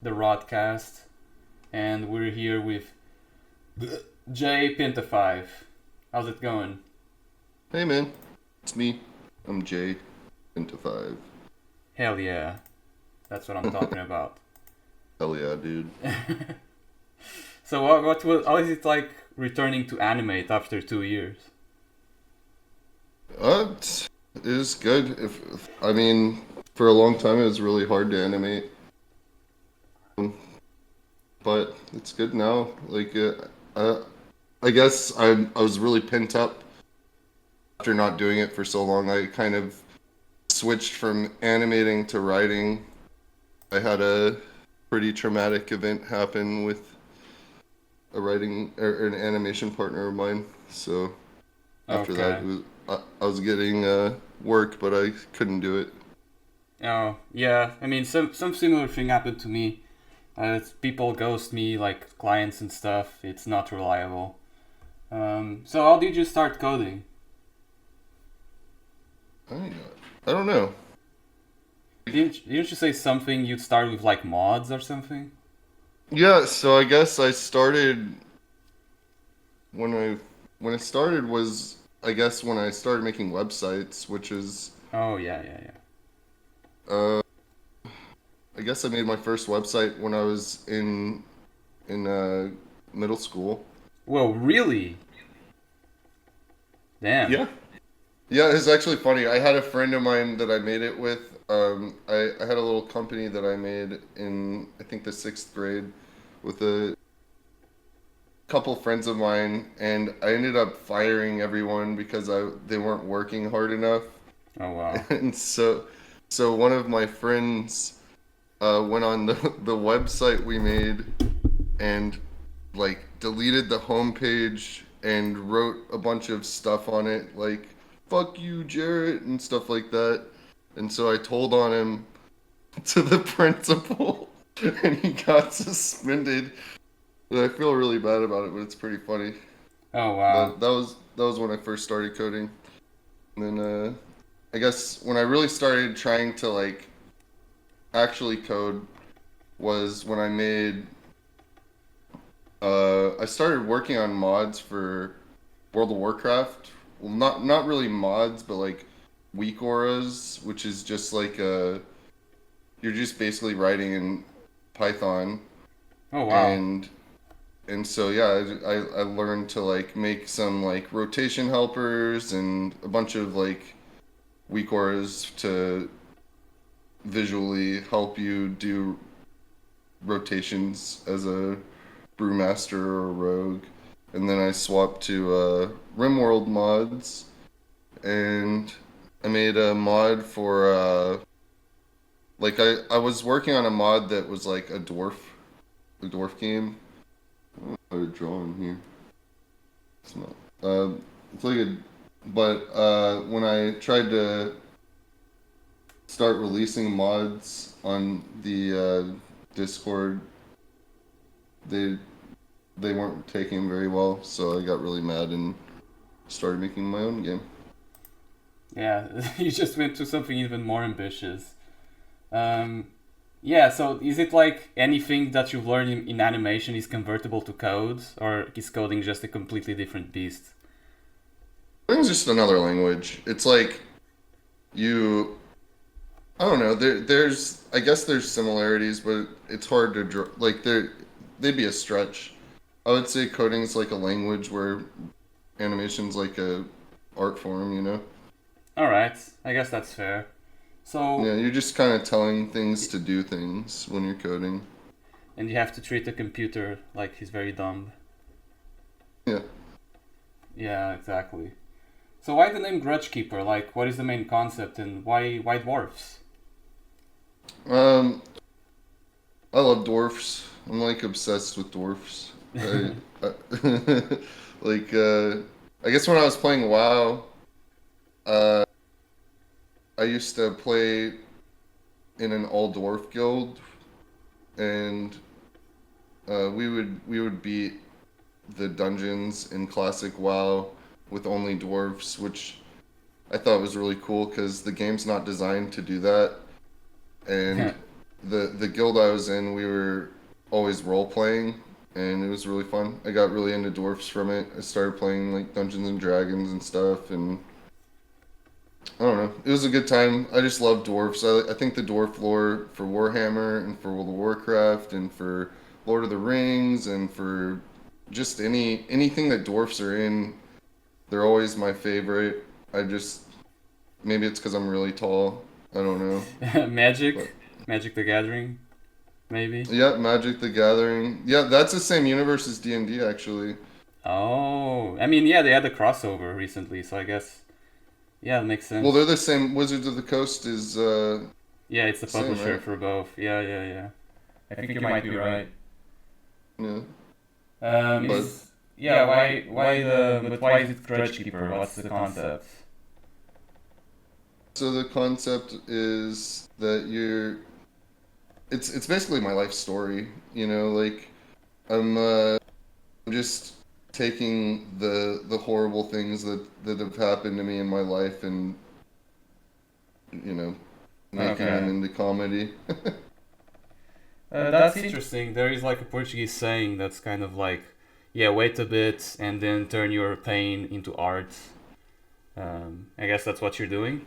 the Rodcast, and we're here with Jae55555. How's it going? Hey man, it's me. I'm Jae55555. Hell yeah, that's what I'm talking about. Hell yeah, dude. So how is it like returning to animate after 2 years? It is good. I mean, for a long time it was really hard to animate, but it's good now. I guess I was really pent up after not doing it for so long. I kind of switched from animating to writing. I had a pretty traumatic event happen with a writing or an animation partner of mine. So after that, Okay. I was getting work, but I couldn't do it. Oh yeah, I mean some similar thing happened to me. People ghost me, like clients and stuff. It's not reliable. So how did you start coding? I I don't know. Didn't you say something you'd start with like mods or something? Yeah, so I guess I started when I when it started was I guess when I started making websites, which is Oh yeah, yeah, yeah. uh I guess I made my first website when I was in middle school. Whoa, really? Damn. Yeah. Yeah, it's actually funny. I had a friend of mine that I made it with. I had a little company that I made in, I think, the sixth grade with a couple friends of mine, and I ended up firing everyone because they weren't working hard enough. Oh wow. And so one of my friends went on the website we made and like deleted the homepage and wrote a bunch of stuff on it like fuck you Jarrett and stuff like that. And so I told on him to the principal and he got suspended. And I feel really bad about it, but it's pretty funny. Oh wow. But that was when I first started coding. And then I guess when I really started trying to like actually code was when I started working on mods for World of Warcraft. Well, not really mods, but like weak auras, which is just like you're just basically writing in Python, Oh wow. and so yeah, I learned to like make some like rotation helpers and a bunch of like weak auras to visually help you do rotations as a brewmaster or a rogue. And then I swapped to RimWorld mods, and I made a mod for like I was working on a mod that was like a dwarf game. I have a drawing here. It's not. It's like a. But when I tried to start releasing mods on the Discord, they they weren't taking very well, so I got really mad and started making my own game. Yeah, you just went to something even more ambitious. Um, yeah. So is it like anything that you've learned in animation is convertible to code, or is coding just a completely different beast? I think it's just another language. It's like you, I don't know. There's, I guess there's similarities, but it's hard to draw. Like they'd be a stretch. I would say coding's like a language where animation's like a art form. You know? All right. I guess that's fair. So Yeah, you're just kind of telling things to do things when you're coding. and you have to treat the computer like he's very dumb. Yeah. Yeah, exactly. So why the name Grudgekeeper? Like, what is the main concept, and why dwarfs? Um, I love dwarfs. I'm like obsessed with dwarfs. I like I guess when I was playing WoW, uh, I used to play in an all dwarf guild, and we would beat the dungeons in classic WoW with only dwarfs, which I thought was really cool because the game's not designed to do that, and the guild I was in, we were always role playing, and it was really fun. I got really into dwarfs from it. I started playing like Dungeons and Dragons and stuff, and I don't know. It was a good time. I just love dwarfs. I think the dwarf lore for Warhammer and for World of Warcraft and for Lord of the Rings and for just anything that dwarfs are in, they're always my favorite. I just maybe it's because I'm really tall. I don't know. But Magic the Gathering, maybe. yeah, Magic the Gathering. Yeah, that's the same universe as D&D actually. Oh, I mean, yeah, they had a crossover recently, so I guess yeah, it makes Well, they're sense. the same. Wizards of the Coast is Yeah, it's the same, publisher right? for both. Yeah, yeah, yeah. I think you might be right. Yeah. But Is yeah, why is it Grudgekeeper? What's the concept? so the concept is that it's basically my life story, like I'm just taking the horrible things that have happened to me in my life and you know making them Okay. into comedy. That's interesting. There is like a Portuguese saying that's kind of like, yeah, wait a bit and then turn your pain into art. I guess that's what you're doing.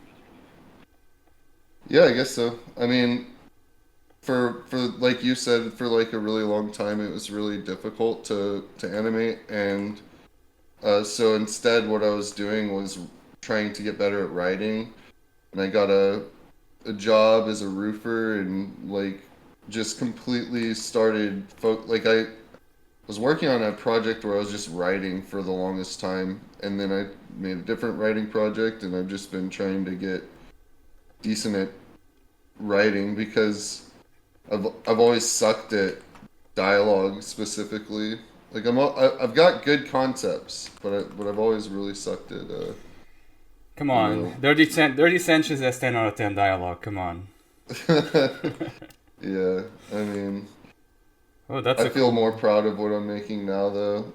Yeah, I guess so. I mean, for like you said, for like a really long time, it was really difficult to animate, and so instead, what I was doing was trying to get better at writing, and I got a job as a roofer, and like just completely started like I was working on a project where I was just writing for the longest time, and then I made a different writing project, and I've just been trying to get decent at writing because I've always sucked at dialogue specifically. Like I've got good concepts, but I've always really sucked at Come you on, know. Dirty Sanchez has 10 out of 10 dialogue. Come on. Yeah, I mean, Oh, that's I a feel cool. more proud of what I'm making now though.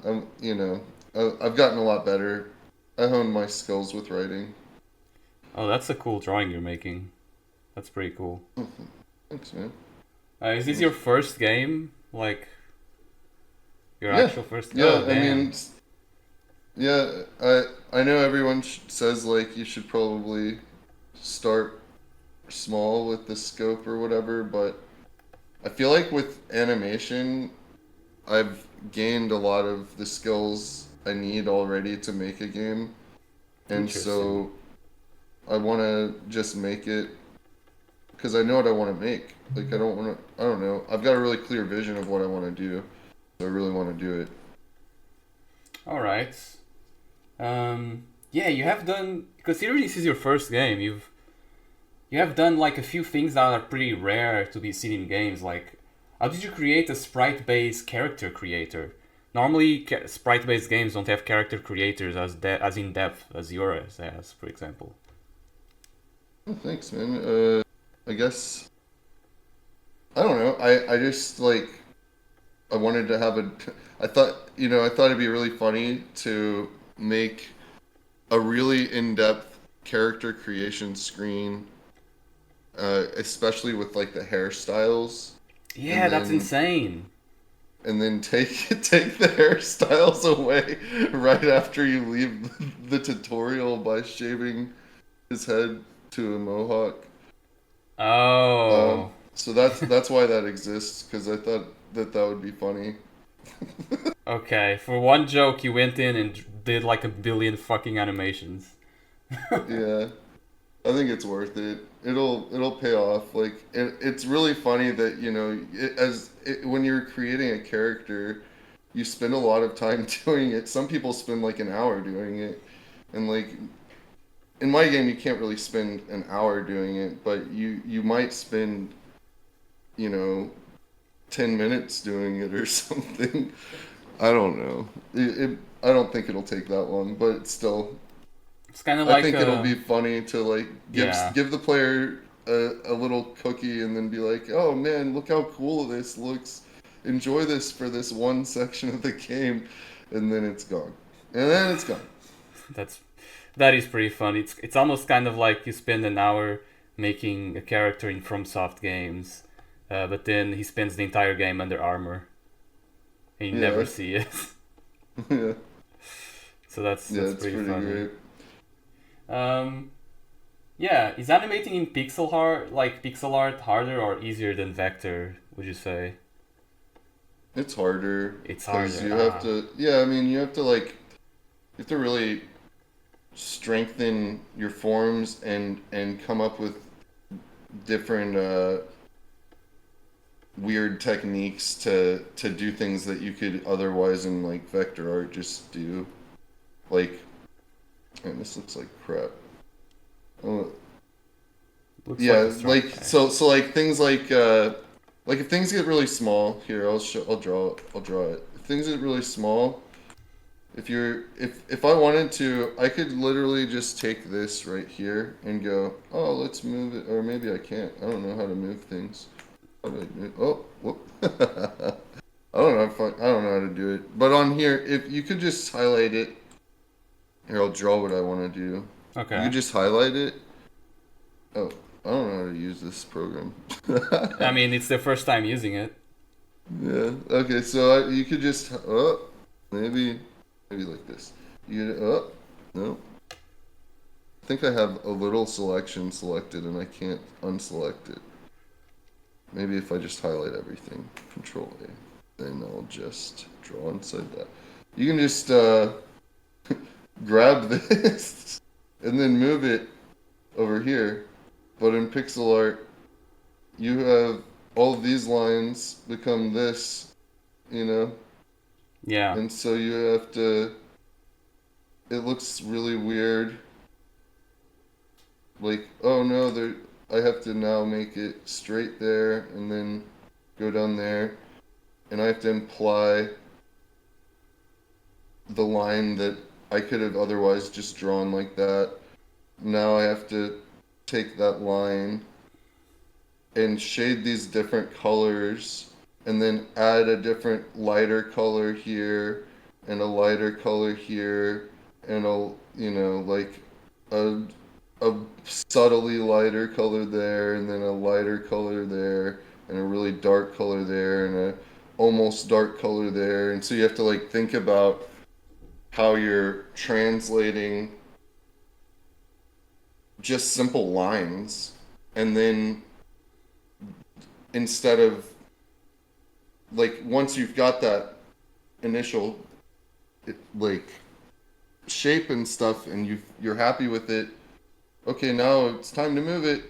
I've gotten a lot better. I honed my skills with writing. Oh, that's a cool drawing you're making. That's pretty cool. Thanks, man. Is this your Thanks. first game? Like your Yeah, actual first? Oh, yeah. I damn. mean, yeah. I know everyone says like you should probably start small with the scope or whatever, but I feel like with animation, I've gained a lot of the skills I need already to make a game, and Interesting. so I want to just make it because I know what I want to make. Like I don't want to. I don't know. I've got a really clear vision of what I want to do. So I really want to do it. All right. Yeah, you have done. Considering this is your first game, you have done like a few things that are pretty rare to be seen in games. Like, how did you create a sprite-based character creator? Normally, sprite-based games don't have character creators as in depth as yours has, for example. Oh, thanks, man. I guess I don't know. I just like I wanted to have a. I thought it'd be really funny to make a really in-depth character creation screen, especially with like the hairstyles, Yeah, and that's then insane. take take the hairstyles away right after you leave the tutorial by shaving his head to a mohawk. Oh, So that's why that exists because I thought that would be funny. okay. For one joke, you went in and did like a billion fucking animations. Yeah. I think it's worth it. It'll pay off. Like it's really funny that when you're creating a character, you spend a lot of time doing it. Some people spend like an hour doing it, and like in my game, you can't really spend an hour doing it, but you might spend you know 10 minutes doing it or something. I don't know. I don't think it'll take that long, but it's still It's kind of I like think it'll be funny to like yeah. give the player a little cookie and then be like, "Oh man, look how cool this looks. Enjoy this for this one section of the game," and then it's gone. And then it's gone. That's that is pretty fun. It's almost kind of like you spend an hour making a character in FromSoft games, but then he spends the entire game under armor, and you never Yeah. see it. Yeah. So that's Yeah, that's it's pretty pretty funny. great. Um, yeah, is animating in pixel art harder or easier than vector? Would you say It's harder it's because harder? you have Ah, to, yeah, I mean, you have to really strengthen your forms and come up with different weird techniques to do things that you could otherwise in like vector art just do. Like, and this looks like crap. Oh, looks like a yeah, strong. like so like things like if things get really small, here I'll draw it. If things get really small, if I wanted to, I could literally just take this right here and go, oh, let's move it, or maybe I can't. I don't know how to move things. How do I move? Oh, whoop. I don't know how to do it. But on here, if you could just highlight it, here I'll draw what I want to do. You Okay. could just highlight it. Oh, I don't know how to use this program. I mean, it's their first time using it. Yeah. Okay. So you could just maybe maybe like this. No. I think I have a little selection selected and I can't unselect it. Maybe if I just highlight everything, Control A, then I'll just draw inside that. You can just grab this and then move it over here. But in pixel art, you have all of these lines become this, you know, Yeah. and so you have to. It looks really weird. Like, oh no, there. I have to now make it straight there and then go down there, and I have to imply the line that I could have otherwise just drawn like that. Now I have to take that line and shade these different colors and then add a different lighter color here and a lighter color here and like a a subtly lighter color there and then a lighter color there and a really dark color there and a almost dark color there, and so you have to like think about how you're translating just simple lines, and then instead of like once you've got that initial like shape and stuff and you're happy with it, okay, now it's time to move it.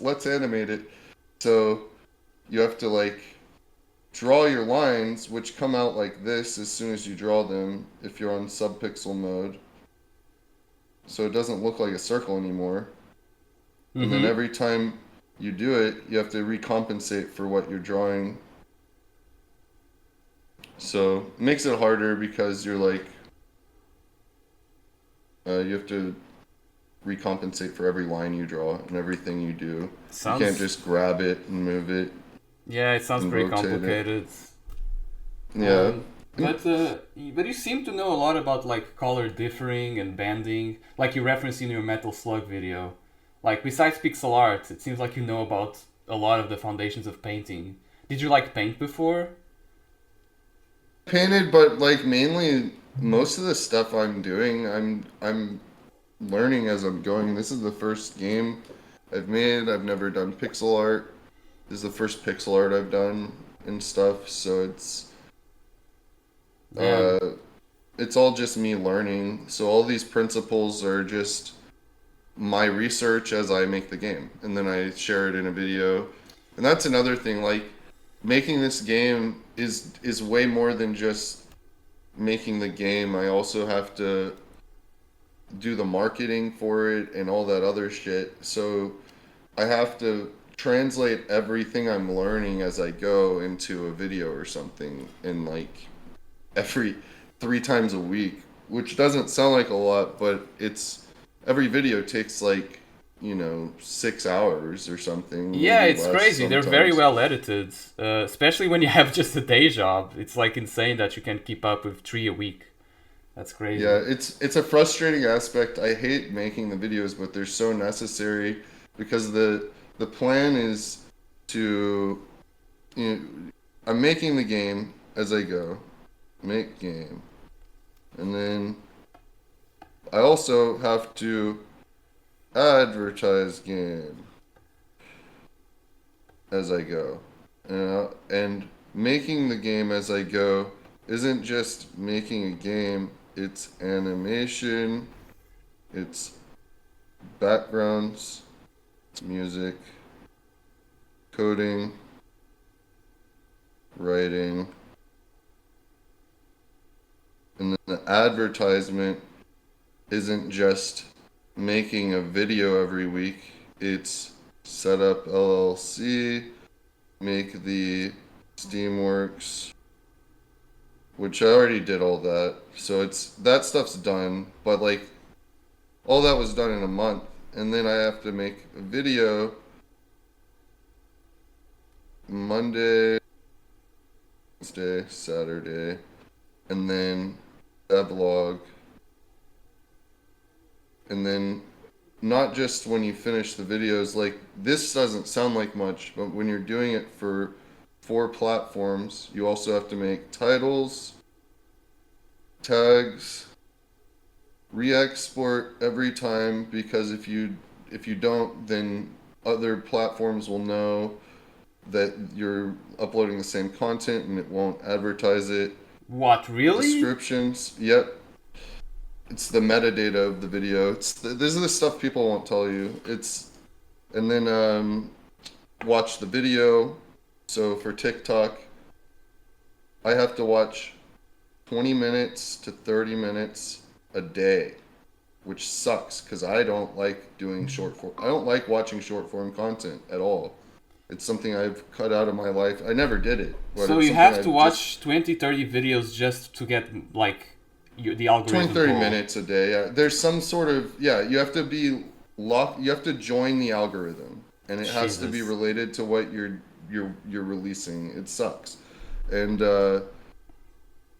Let's animate it. So you have to like draw your lines, which come out like this as soon as you draw them if you're on subpixel mode, so it doesn't look like a circle anymore. And then Mm-hmm. every time you do it, you have to recompensate for what you're drawing. So it makes it harder because you're like, you have to recompensate for every line you draw and everything you do. You can't Sounds. just grab it and move it Yeah, it sounds and pretty rotate it. complicated. Yeah. But you seem to know a lot about like color differing and banding, like you referenced in your Metal Slug video. Like besides pixel art, it seems like you know about a lot of the foundations of painting. Did you like paint before? Painted, but like mainly most of the stuff I'm doing, I'm learning as I'm going. This is the first game I've made. I've never done pixel art. This is the first pixel art I've done and stuff, so Yeah. uh it's all just me learning. So all these principles are just my research as I make the game, and then I share it in a video. And that's another thing, like making this game is way more than just making the game. I also have to do the marketing for it and all that other shit. So I have to translate everything I'm learning as I go into a video or something, and like every 3 times a week, which doesn't sound like a lot, but it's every video takes like 6 hours or something, Yeah, maybe it's less crazy. They're very sometimes. well edited, especially when you have just a day job. It's like insane that you can keep up with three a week. That's crazy. Yeah, it's a frustrating aspect. I hate making the videos, but they're so necessary because the plan is to you know, I'm making the game as I go. Make game. And then I also have to advertise game as I go. And making the game as I go isn't just making a game, it's animation, it's backgrounds, it's music, coding, writing, and then the advertisement isn't just making a video every week, it's set up LLC, make the Steamworks, which I already did all that. So it's that stuff's done, but like all that was done in a month, and then I have to make a video Monday, Wednesday, Saturday, and then a vlog, and then not just when you finish the videos, like this doesn't sound like much, but when you're doing it for 4 platforms, you also have to make titles, tags, re-export every time, because if you don't, then other platforms will know that you're uploading the same content and it won't advertise it. What, really? Descriptions, yep. It's the metadata of the video. This is the stuff people won't tell you. And then watch the video. So for TikTok, I have to watch 20 minutes to 30 minutes a day, which sucks because I don't like doing short form. I don't like watching short form content at all. It's something I've cut out of my life. I never did it. So you have to watch 20, 30 videos just to get like the algorithm 20, 30 goal. minutes a day. Yeah. There's some sort of, you have to be locked, you have to join the algorithm, and it has to be related to what you're releasing. It sucks. And and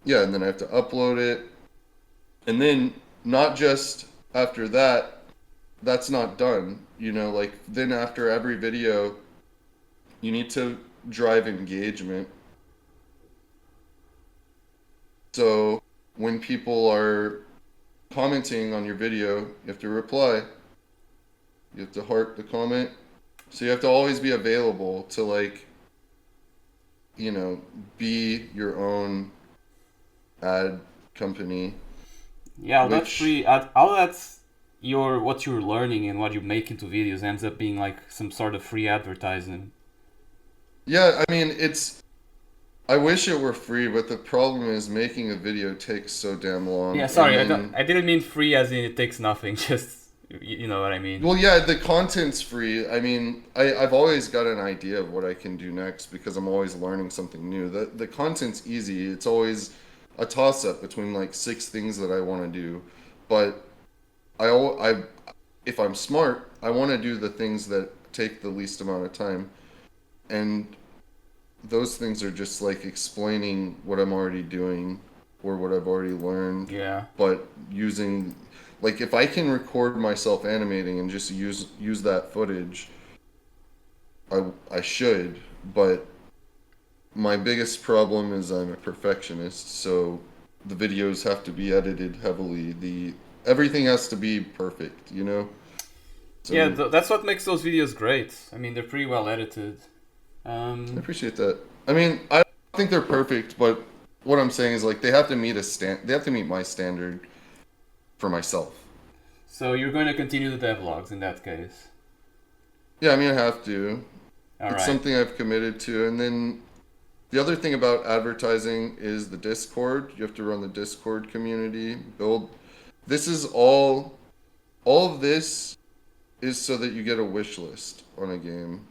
then I have to upload it. And then not just after that, that's not done. Like then after every video, you need to drive engagement. So when people are commenting on your video, you have to reply. You have to heart the comment. So you have to always be available to be your own ad company. Yeah, that's pretty. All that's what you're learning and what you make into videos ends up being like some sort of free advertising. Yeah, I mean I wish it were free, but the problem is making a video takes so damn long. Yeah, sorry, I didn't mean free as in it takes nothing. Just you know what I mean. Well, yeah, the content's free. I mean, I've always got an idea of what I can do next because I'm always learning something new. The content's easy. It's always a toss-up between like 6 things that I want to do, but if I'm smart, I want to do the things that take the least amount of time, and those things are just like explaining what I'm already doing or what I've already learned. Yeah. But using, like, if I can record myself animating and just use that footage, I should. But my biggest problem is I'm a perfectionist, so the videos have to be edited heavily. Everything has to be perfect, So, yeah, that's what makes those videos great. I mean, they're pretty well edited. I appreciate that. I mean, I don't think they're perfect, but what I'm saying is like they have to meet they have to meet my standard for myself. So you're going to continue the devlogs in that case? Yeah, I mean I have to. It's something I've committed to. And then the other thing about advertising is the Discord. You have to run the Discord community, this is all of this is so that you get a wish list on a game.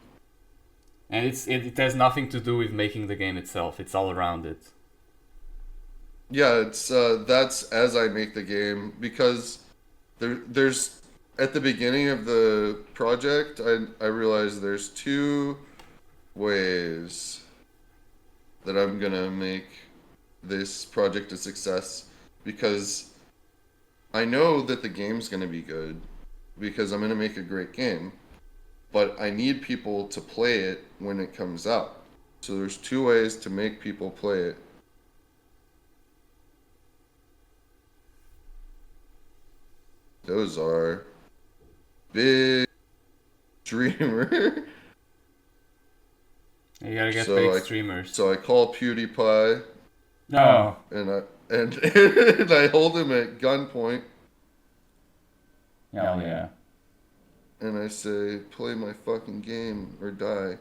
And it has nothing to do with making the game itself. It's all around it. Yeah, it's that's as I make the game, because there's at the beginning of the project I realized there's 2 ways that I'm gonna make this project a success, because I know that the game's gonna be good because I'm gonna make a great game, but I need people to play it when it comes out. So there's two ways to make people play it. Those are big streamer. You gotta get big streamers. So I call PewDiePie. No. And I hold him at gunpoint. Hell yeah. And I say, play my fucking game or die.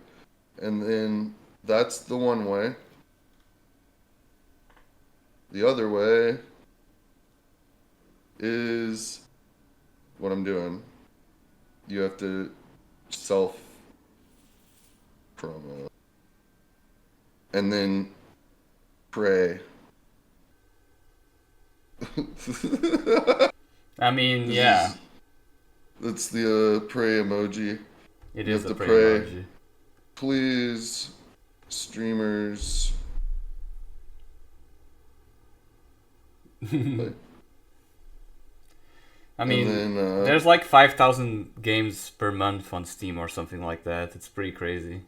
And then that's the one way. The other way is what I'm doing. You have to self promo. And then pray. I mean, yeah. That's the pray emoji. It is the pray emoji. Please, streamers. I mean, there's like 5,000 games per month on Steam or something like that. It's pretty crazy.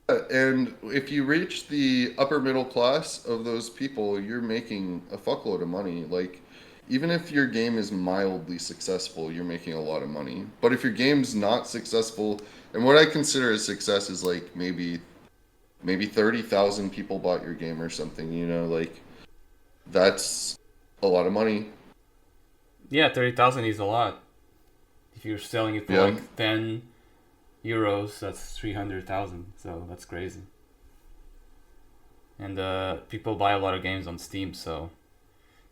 And if you reach the upper middle class of those people, you're making a fuckload of money. Like, even if your game is mildly successful, you're making a lot of money. But if your game's not successful, and what I consider a success is like maybe 30,000 people bought your game or something, you know, like that's a lot of money. Yeah, 30,000 is a lot. If you're selling it for like 10 euros, that's 300,000. So that's crazy. And people buy a lot of games on Steam, so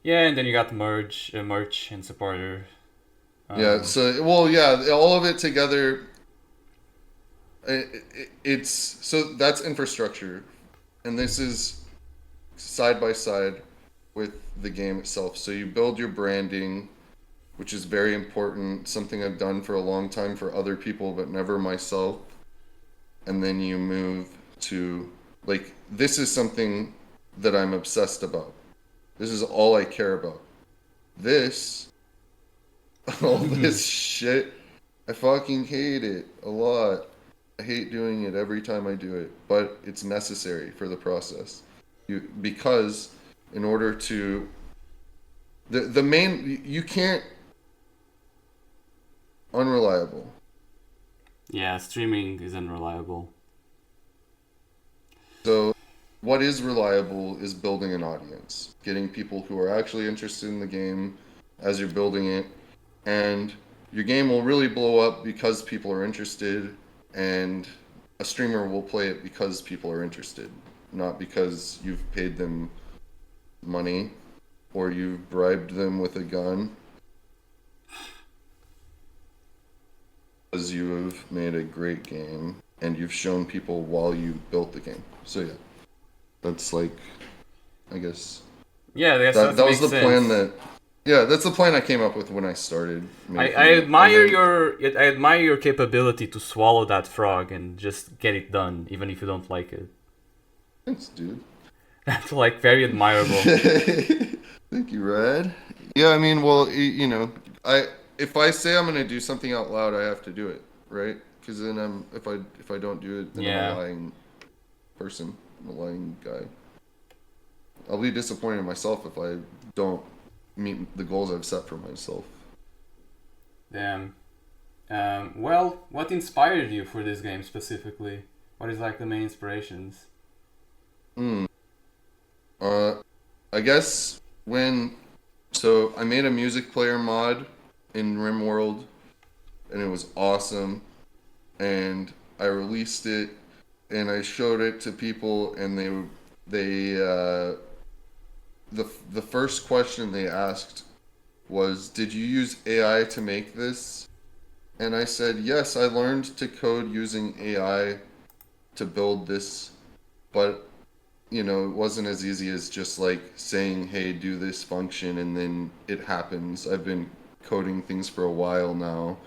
yeah. And then you got merch and supporter. Yeah. So all of it together. It's so that's infrastructure, and this is side by side with the game itself. So you build your branding, which is very important, something I've done for a long time for other people, but never myself. And then you move to, like, this is something that I'm obsessed about. This is all I care about. All this shit, I fucking hate it a lot. I hate doing it every time I do it, but it's necessary for the process. Because in order to, the main, you can't, unreliable. Yeah, streaming is unreliable. So what is reliable is building an audience, getting people who are actually interested in the game as you're building it, and your game will really blow up because people are interested, and a streamer will play it because people are interested, not because you've paid them money or you've bribed them with a gun. Because you have made a great game and you've shown people while you built the game. So yeah, that's like, I guess. Yeah, that was the plan that. Yeah, that's the plan I came up with when I started. I admire your capability to swallow that frog and just get it done, even if you don't like it. Thanks, dude. That's like very admirable. Thank you, Rad. Yeah, I mean, well, you know, if I say I'm gonna do something out loud, I have to do it, right? Because then if I don't do it, then I'm a lying person. I'm a lying guy. I'll be disappointed in myself if I don't meet the goals I've set for myself. Damn. Well, what inspired you for this game specifically? What is like the main inspirations? I guess so I made a music player mod in RimWorld, and it was awesome, and I released it, and I showed it to people, and the first question they asked was, did you use AI to make this? And I said, yes, I learned to code using AI to build this, but you know, it wasn't as easy as just like saying, hey, do this function, and then it happens. I've been coding things for a while now,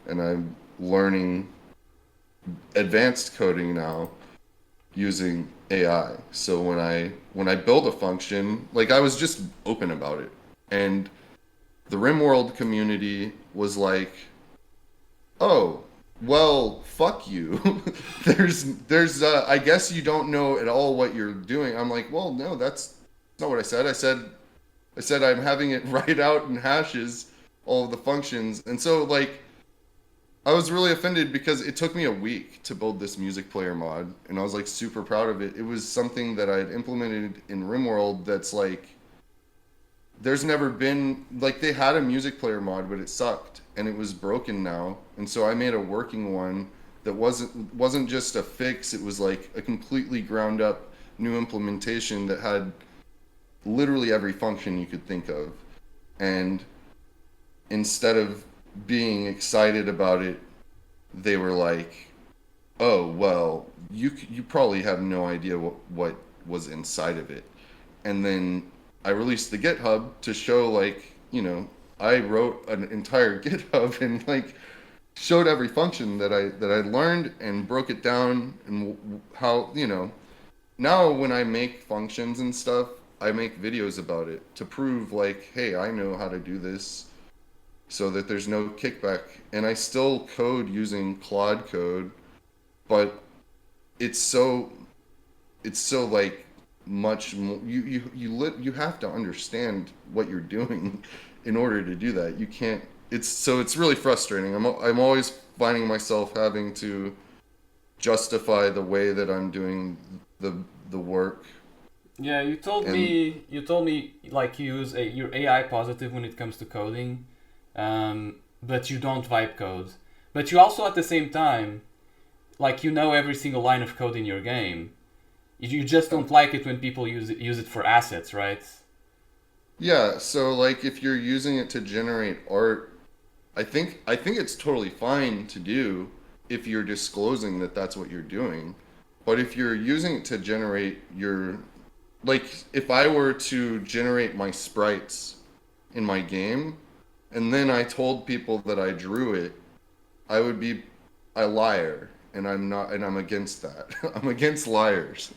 and I'm learning advanced coding now using AI. So when I build a function, like I was just open about it, and the RimWorld community was like, oh, well, fuck you. I guess you don't know at all what you're doing. I'm like, well, no, that's not what I said. I said I'm having it write out in hashes all of the functions. And so like I was really offended because it took me a week to build this music player mod and I was like super proud of it. It was something that I'd implemented in RimWorld that's like there's never been like they had a music player mod but it sucked and it was broken now. And so I made a working one that wasn't just a fix, it was like a completely ground up new implementation that had literally every function you could think of. And instead of being excited about it, they were like, "Oh, well, you probably have no idea what was inside of it." And then I released the GitHub to show like, I wrote an entire GitHub and like showed every function that I learned and broke it down and how, now when I make functions and stuff, I make videos about it to prove like, hey, I know how to do this so that there's no kickback. And I still code using Claude code, but it's so like much more, you have to understand what you're doing in order to do that. You can't it's really frustrating. I'm always finding myself having to justify the way that I'm doing the work. Yeah, And you told me like you're AI positive when it comes to coding, but you don't vibe code. But you also at the same time, like you know every single line of code in your game. You just don't like it when people use it for assets, right? yeah, so like if you're using it to generate art, I think it's totally fine to do if you're disclosing that that's what you're doing. But if you're using it to generate your like if I were to generate my sprites in my game and then I told people that I drew it, I would be a liar and I'm not and I'm against that. I'm against liars.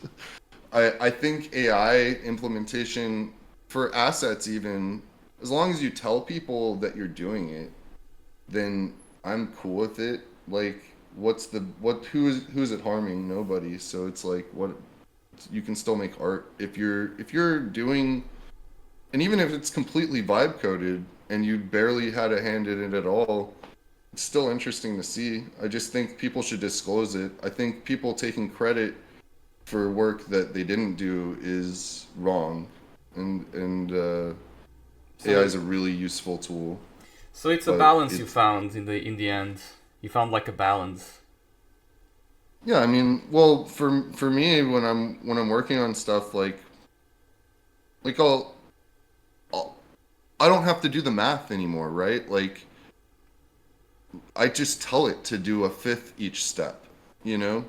I think AI implementation for assets even as long as you tell people that you're doing it, then I'm cool with it. Like who's it harming? Nobody. So it's like what you can still make art if you're doing and even if it's completely vibe coded and you barely had a hand in it at all, it's still interesting to see. I just think people should disclose it. I think people taking credit for work that they didn't do is wrong. And AI So is a really useful tool, so it's a but balance you it's found in the end. You found like a balance. yeah. I mean, well, for me when I'm working on stuff like I'll I don't have to do the math anymore, right? Like I just tell it to do a fifth each step. You know,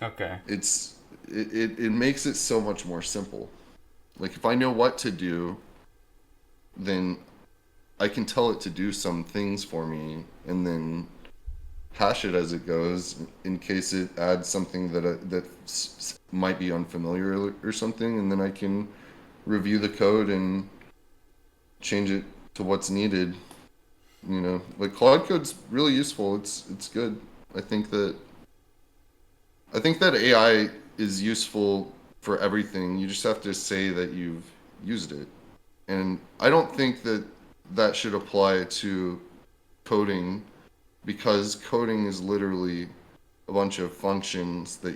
Okay. it makes it so much more simple. Like if I know what to do, then I can tell it to do some things for me, and then hash it as it goes in case it adds something that might be unfamiliar or something, and then I can review the code and change it to what's needed. Like Claude code's really useful. It's good. I think that I think that AI is useful for everything. You just have to say that you've used it. And I don't think that that should apply to coding because coding is literally a bunch of functions that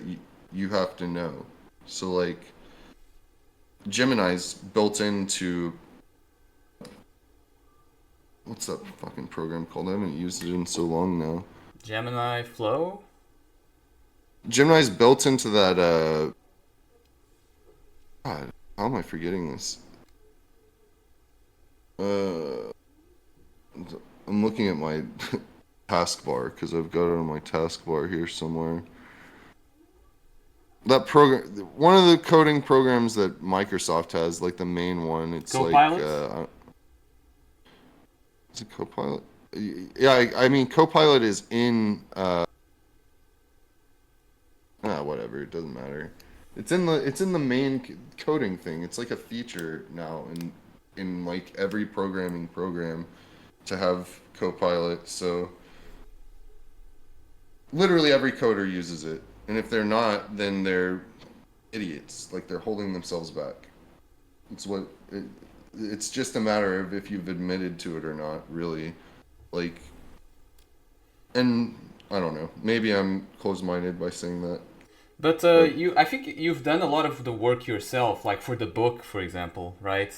you have to know. So like Gemini's built into what's that fucking program called? I haven't used it in so long now. Gemini Flow? Gemini's built into that God, how am I forgetting this? Uh I'm looking at my taskbar because I've got it on my taskbar here somewhere. That program, one of the coding programs that Microsoft has, like the main one, it's like, Copilot? is it Copilot? Yeah, I mean, Copilot is in, whatever, it doesn't matter. It's in the main coding thing. It's like a feature now in like every programming program to have Copilot. So literally every coder uses it, and if they're not, then they're idiots. Like they're holding themselves back. It's what it, it's just a matter of if you've admitted to it or not, really. Like, and I don't know. Maybe I'm closed-minded by saying that, But but I think you've done a lot of the work yourself, like for the book, for example, right?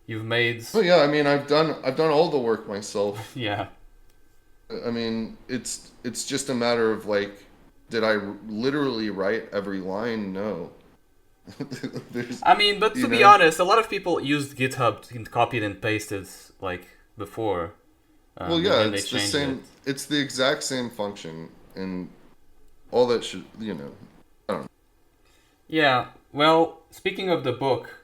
You've made, oh yeah, I mean, I've done all the work myself. yeah. I mean, it's just a matter of like, did I literally write every line? No. There's, I mean, but to you be know. honest, a lot of people used GitHub and copied and pasted like before, Well, and yeah, then they it's the changed it. same. It's the exact same function, and all that should, I don't know. Yeah. Well, speaking of the book,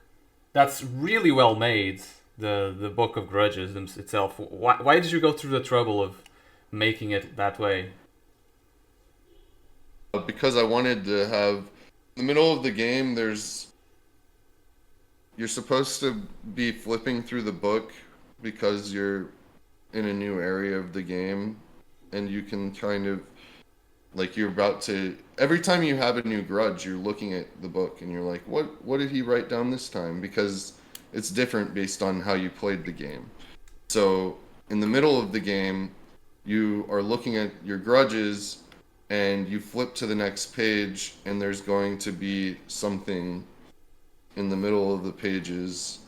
that's really well made. The Book of Grudges itself. Why did you go through the trouble of making it that way? Because I wanted to have in the middle of the game. You're supposed to be flipping through the book because you're in a new area of the game, and you can kind of like you're about to every time you have a new grudge, you're looking at the book and you're like, what did he write down this time? Because it's different based on how you played the game. So in the middle of the game, you are looking at your grudges and you flip to the next page and there's going to be something in the middle of the pages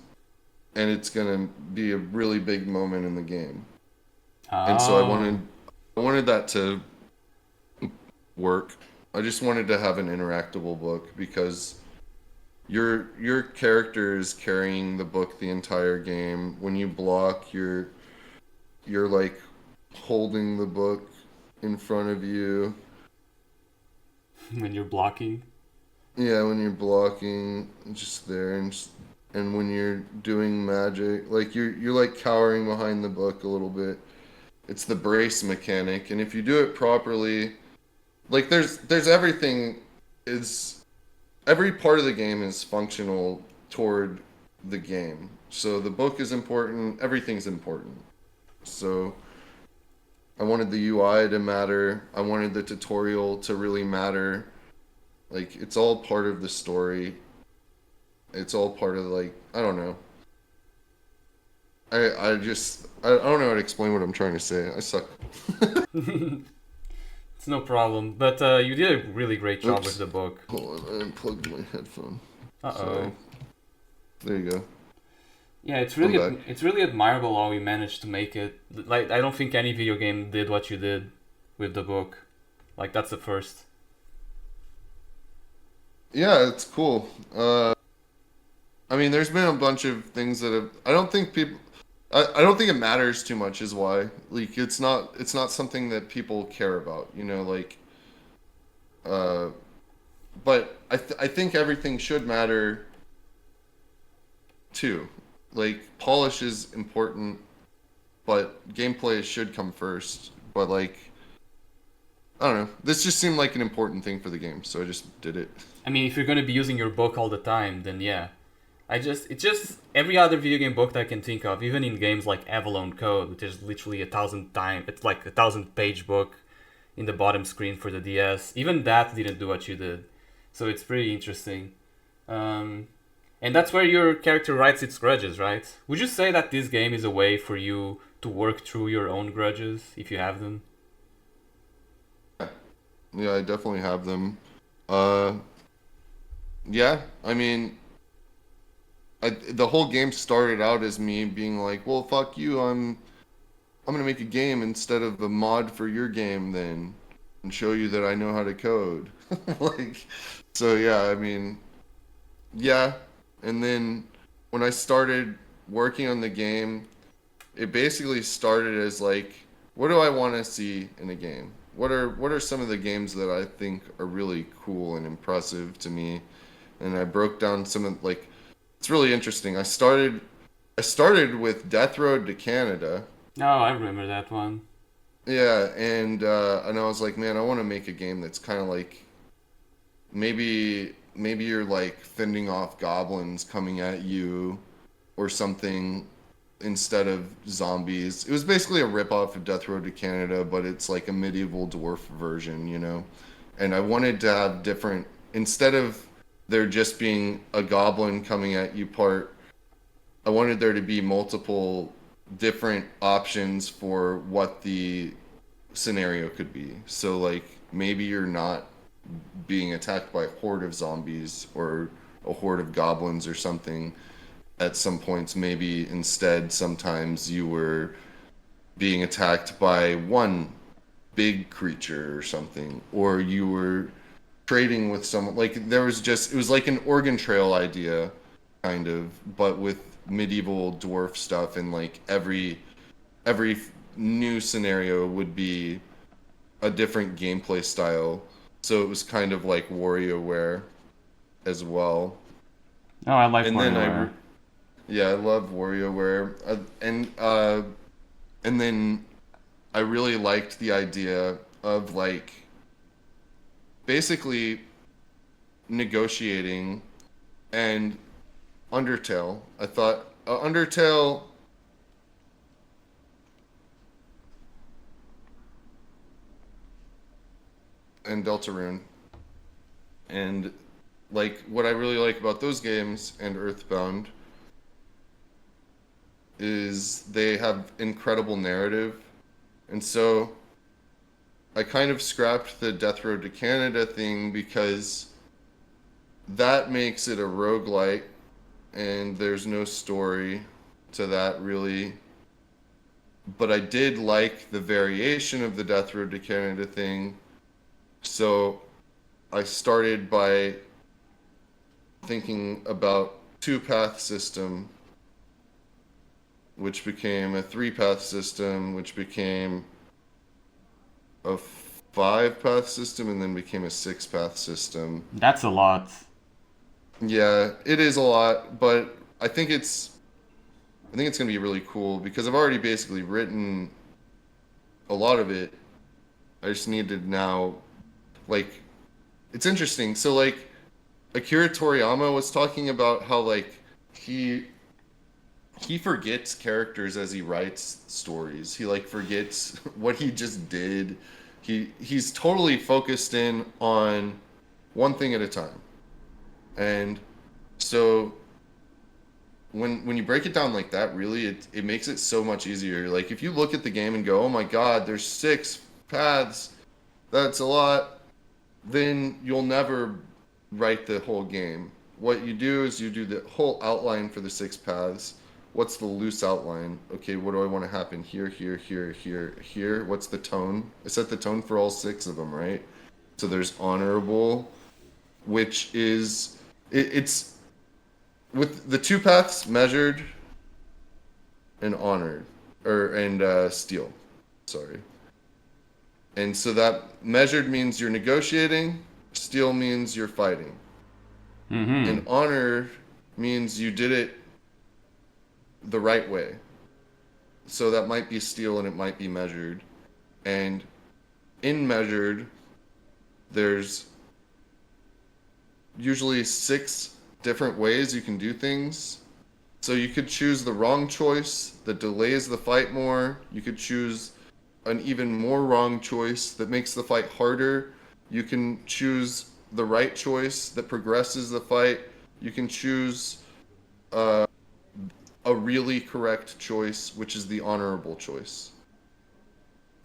and it's going to be a really big moment in the game. And so Oh. I wanted that to work. I just wanted to have an interactable book because your character is carrying the book the entire game. When you block, you're like holding the book in front of you. When you're blocking. Yeah, when you're blocking, just there, and when you're doing magic, like you're like cowering behind the book a little bit. It's the brace mechanic, and if you do it properly, like there's everything is every part of the game is functional toward the game. So the book is important, everything's important. So I wanted the UI to matter. I wanted the tutorial to really matter. Like it's all part of the story. It's all part of like I don't know. I don't know how to explain what I'm trying to say. I suck. It's no problem. But you did a really great job with Oops. the book. Hold on, I unplugged my headphone. Uh Sorry. oh. There you go. Yeah, I'm back. it's really admirable how you managed to make it. Like I don't think any video game did what you did with the book. Like that's the first. Yeah, it's cool. I mean, there's been a bunch of things that have. I don't think people. I don't think it matters too much. Is why like it's not something that people care about. Like uh, but I think everything should matter too. Like polish is important, but gameplay should come first. But like I don't know. This just seemed like an important thing for the game, so I just did it. I mean, if you're gonna be using your book all the time, then yeah. It's just every other video game book that I can think of, even in games like Avalon Code, which is literally it's like 1,000 page book in the bottom screen for the DS. Even that didn't do what you did, so it's pretty interesting. Um, and that's where your character writes its grudges, right? Would you say that this game is a way for you to work through your own grudges if you have them? Yeah, I definitely have them. Uh, yeah, I mean, the whole game started out as me being like, "Well, fuck you. I'm gonna make a game instead of a mod for your game then, and show you that I know how to code." Like, so yeah, I mean, yeah. And then when I started working on the game, it basically started as like, what do I want to see in a game? What are some of the games that I think are really cool and impressive to me? And I broke down some of like it's really interesting. I started with Death Road to Canada. Oh, I remember that one. Yeah, and I was like, man, I want to make a game that's kind of like maybe you're like fending off goblins coming at you or something instead of zombies. It was basically a ripoff of Death Road to Canada, but it's like a medieval dwarf version, you know? And I wanted to have different, instead of there just being a goblin coming at you I wanted there to be multiple different options for what the scenario could be. So, like, maybe you're not being attacked by a horde of zombies or a horde of goblins or something at some points. Maybe instead, sometimes you were being attacked by one big creature or something, or you were trading with someone. Like, there was just, it was like an Oregon Trail idea, kind of, but with medieval dwarf stuff, and like every new scenario would be a different gameplay style. So it was kind of like WarioWare as well. Oh, I like And then WarioWare. yeah, I love WarioWare, and then I really liked the idea of like basically negotiating and Undertale. I thought Undertale and Deltarune, and like what I really like about those games and Earthbound is they have incredible narrative. And so I kind of scrapped the Death Road to Canada thing because that makes it a roguelite and there's no story to that really. But I did like the variation of the Death Road to Canada thing. So I started by thinking about two-path system, which became a three-path system, which became a five-path system, and then became a six-path system. That's a lot. Yeah, it is a lot, but I think it's gonna be really cool because I've already basically written a lot of it. I just need to now, like, it's interesting. So like Akira Toriyama was talking about how like he he forgets characters as he writes stories. He like forgets what he just did. He's totally focused in on one thing at a time. And so when you break it down like that, really it makes it so much easier. Like if you look at the game and go, "Oh my God, there's six paths. That's a lot." Then you'll never write the whole game. What you do is you do the whole outline for the six paths. What's the loose outline? Okay, what do I want to happen here, here, here, here, here? What's the tone? I set the tone for all six of them, right? So there's honorable, which is it's with the two paths measured and honored, and steel. Sorry. And so that measured means you're negotiating, steel means you're fighting. Mm-hmm. And honor means you did it the right way. So that might be steel and it might be measured. And in measured, there's usually six different ways you can do things. So you could choose the wrong choice that delays the fight more. You could choose an even more wrong choice that makes the fight harder. You can choose the right choice that progresses the fight. You can choose a really correct choice, which is the honorable choice.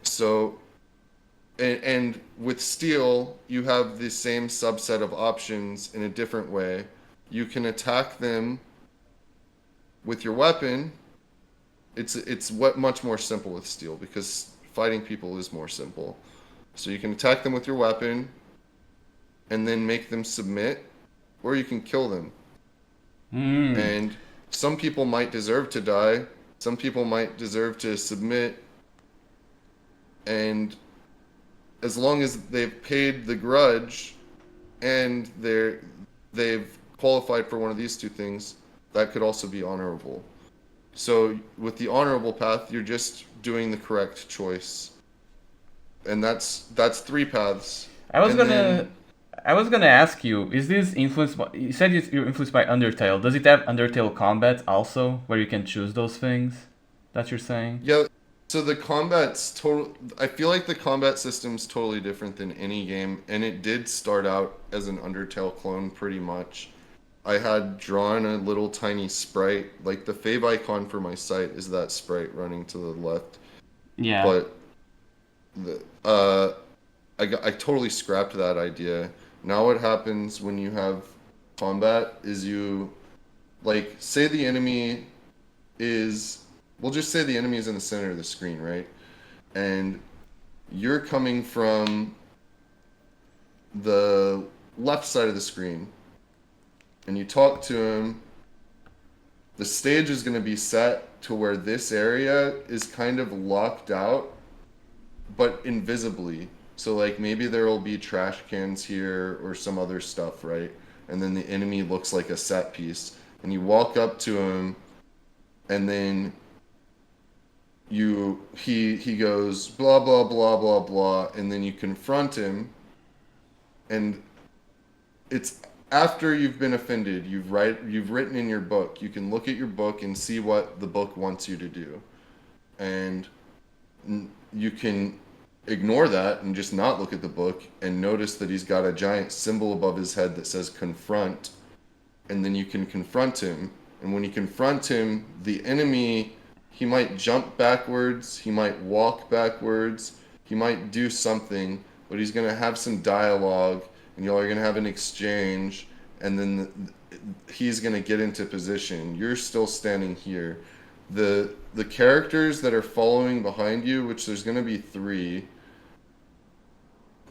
So, and with steel, you have the same subset of options in a different way. You can attack them with your weapon. It's what much more simple with steel because fighting people is more simple. So you can attack them with your weapon and then make them submit, or you can kill them. Mm. And some people might deserve to die, some people might deserve to submit, and as long as they've paid the grudge and they've qualified for one of these two things, that could also be honorable. So with the honorable path, you're just doing the correct choice. And that's three paths. I was And gonna then I was gonna ask you, is this influenced by, you said you're influenced by Undertale. Does it have Undertale combat also, where you can choose those things that you're saying? Yeah, so the combat's total. I feel like the combat system's totally different than any game, and it did start out as an Undertale clone pretty much. I had drawn a little tiny sprite, like the fave icon for my site is that sprite running to the left, Yeah. but the I totally scrapped that idea. Now what happens when you have combat is you like say the enemy is we'll just say the enemy is in the center of the screen, right? And you're coming from the left side of the screen and you talk to him, the stage is going to be set to where this area is kind of locked out, but invisibly. So, like, maybe there will be trash cans here or some other stuff, right? And then the enemy looks like a set piece. And you walk up to him, and then he goes blah blah blah blah blah, and then you confront him, and it's after you've been offended. You've written in your book. You can look at your book and see what the book wants you to do, and you can ignore that and just not look at the book and notice that he's got a giant symbol above his head that says confront, and then you can confront him. And when you confront him, the enemy, he might jump backwards, he might walk backwards, he might do something, but he's going to have some dialogue, and y'all are going to have an exchange, and then he's going to get into position. You're still standing here. The characters that are following behind you, which there's going to be 3,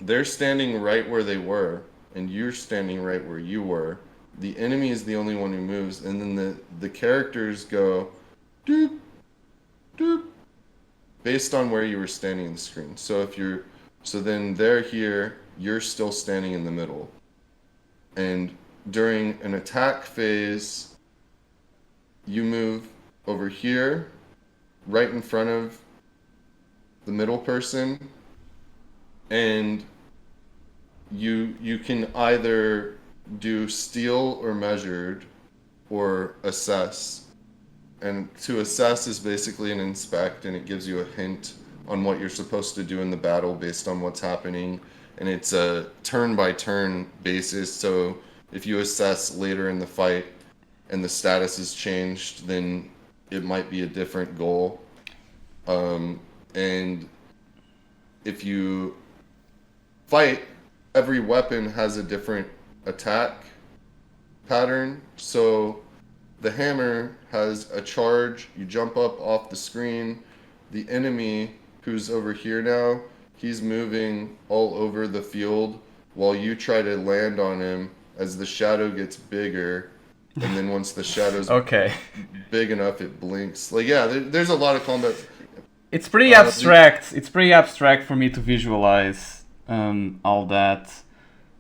they're standing right where they were, and you're standing right where you were. The enemy is the only one who moves, and then the characters go doop doop based on where you were standing in the screen. So then they're here, you're still standing in the middle. And during an attack phase, you move over here, right in front of the middle person, and you can either do steal or measured or assess. And to assess is basically an inspect, and it gives you a hint on what you're supposed to do in the battle based on what's happening. And it's a turn by turn basis, so if you assess later in the fight and the status has changed, then it might be a different goal. And if you fight, every weapon has a different attack pattern. So the hammer has a charge, you jump up off the screen. The enemy, who's over here now, he's moving all over the field while you try to land on him as the shadow gets bigger. And then once the shadow's Okay. big enough, it blinks. Like, yeah, there's a lot of combat. It's pretty abstract. It's pretty abstract for me to visualize all that.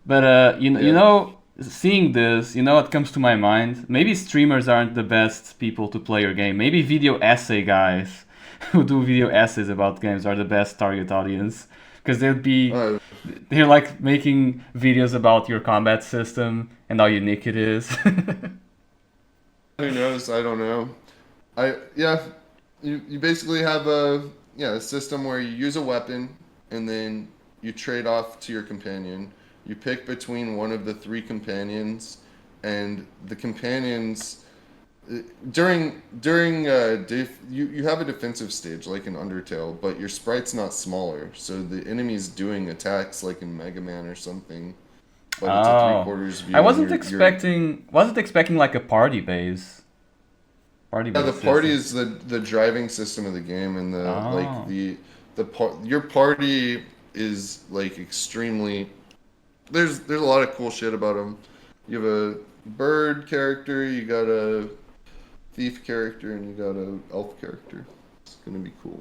But you know, seeing this, you know what comes to my mind? Maybe streamers aren't the best people to play your game. Maybe video essay guys who do video essays about games are the best target audience, because they're like making videos about your combat system and how unique it is. Who knows? I don't know. You basically have a system where you use a weapon and then you trade off to your companion. You pick between one of the 3 companions, and the companions during you have a defensive stage like in Undertale, but your sprite's not smaller, so the enemy's doing attacks like in Mega Man or something. But it's a 3/4 view. I wasn't expecting like a party base. The party is the driving system of the game, and your party is like extremely. There's a lot of cool shit about them. You have a bird character, you got a thief character, and you got a elf character. It's gonna be cool.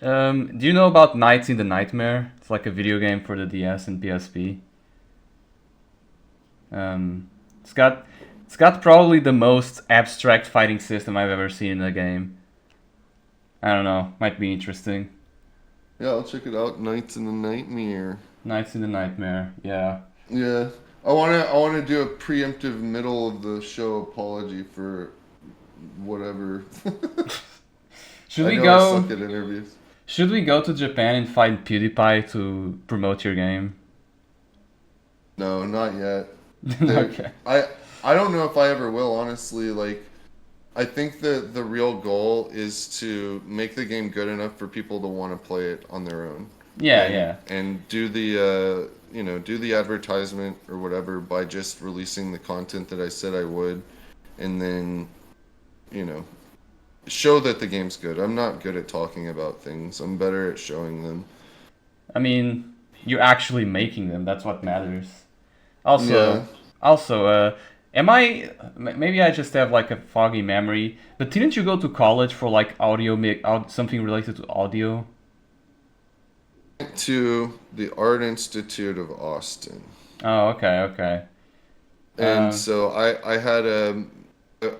Do you know about Nights in the Nightmare? It's like a video game for the DS and PSP. It's got probably the most abstract fighting system I've ever seen in a game. I don't know, might be interesting. Yeah, I'll check it out. Nights in the Nightmare. Nights in the Nightmare, yeah. Yeah. I wanna do a preemptive middle of the show apology for whatever. Should I we know I suck go? at interviews. Should we go to Japan and find PewDiePie to promote your game? No, not yet. There, Okay. I don't know if I ever will, honestly. Like, I think that the real goal is to make the game good enough for people to want to play it on their own, Yeah, yeah. and do the do the advertisement or whatever by just releasing the content that I said I would, and then you know show that the game's good. I'm not good at talking about things. I'm better at showing them. I mean, you're actually making them. That's what matters. Yeah. Also, am I? Maybe I just have like a foggy memory. But didn't you go to college for like something related to audio? To the Art Institute of Austin. Oh, okay, okay. And Um, so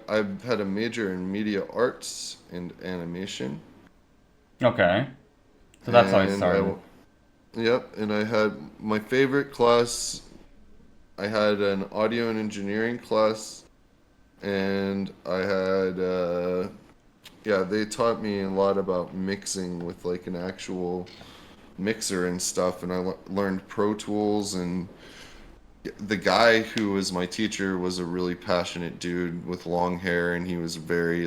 I've had a major in media arts and animation, okay. So that's how it and started. yep, and I had my favorite class. I had an audio and engineering class, and I had yeah, they taught me a lot about mixing with like an actual mixer and stuff, and I learned Pro Tools. And the guy who was my teacher was a really passionate dude with long hair, and he was very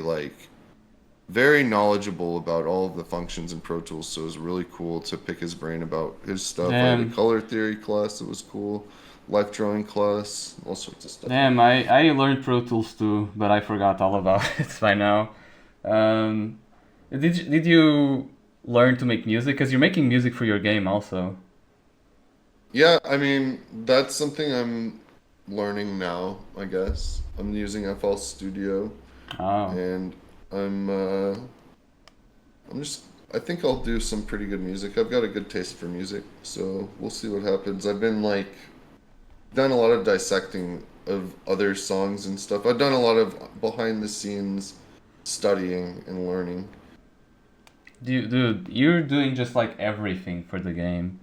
knowledgeable about all of the functions in Pro Tools. So it was really cool to pick his brain about his stuff. I had a Damn, color theory class that was cool, life drawing class, all sorts of stuff like damn. that. I learned Pro Tools too, but I forgot all about it by now. Um, did you learn to make music? Because you're making music for your game also. Yeah, I mean, that's something I'm learning now, I guess. I'm using FL Studio, Oh. and I'm uh I'm just I think I'll do some pretty good music. I've got a good taste for music, so we'll see what happens. I've been like done a lot of dissecting of other songs and stuff. I've done a lot of behind the scenes studying and learning. Dude, you're doing just like everything for the game.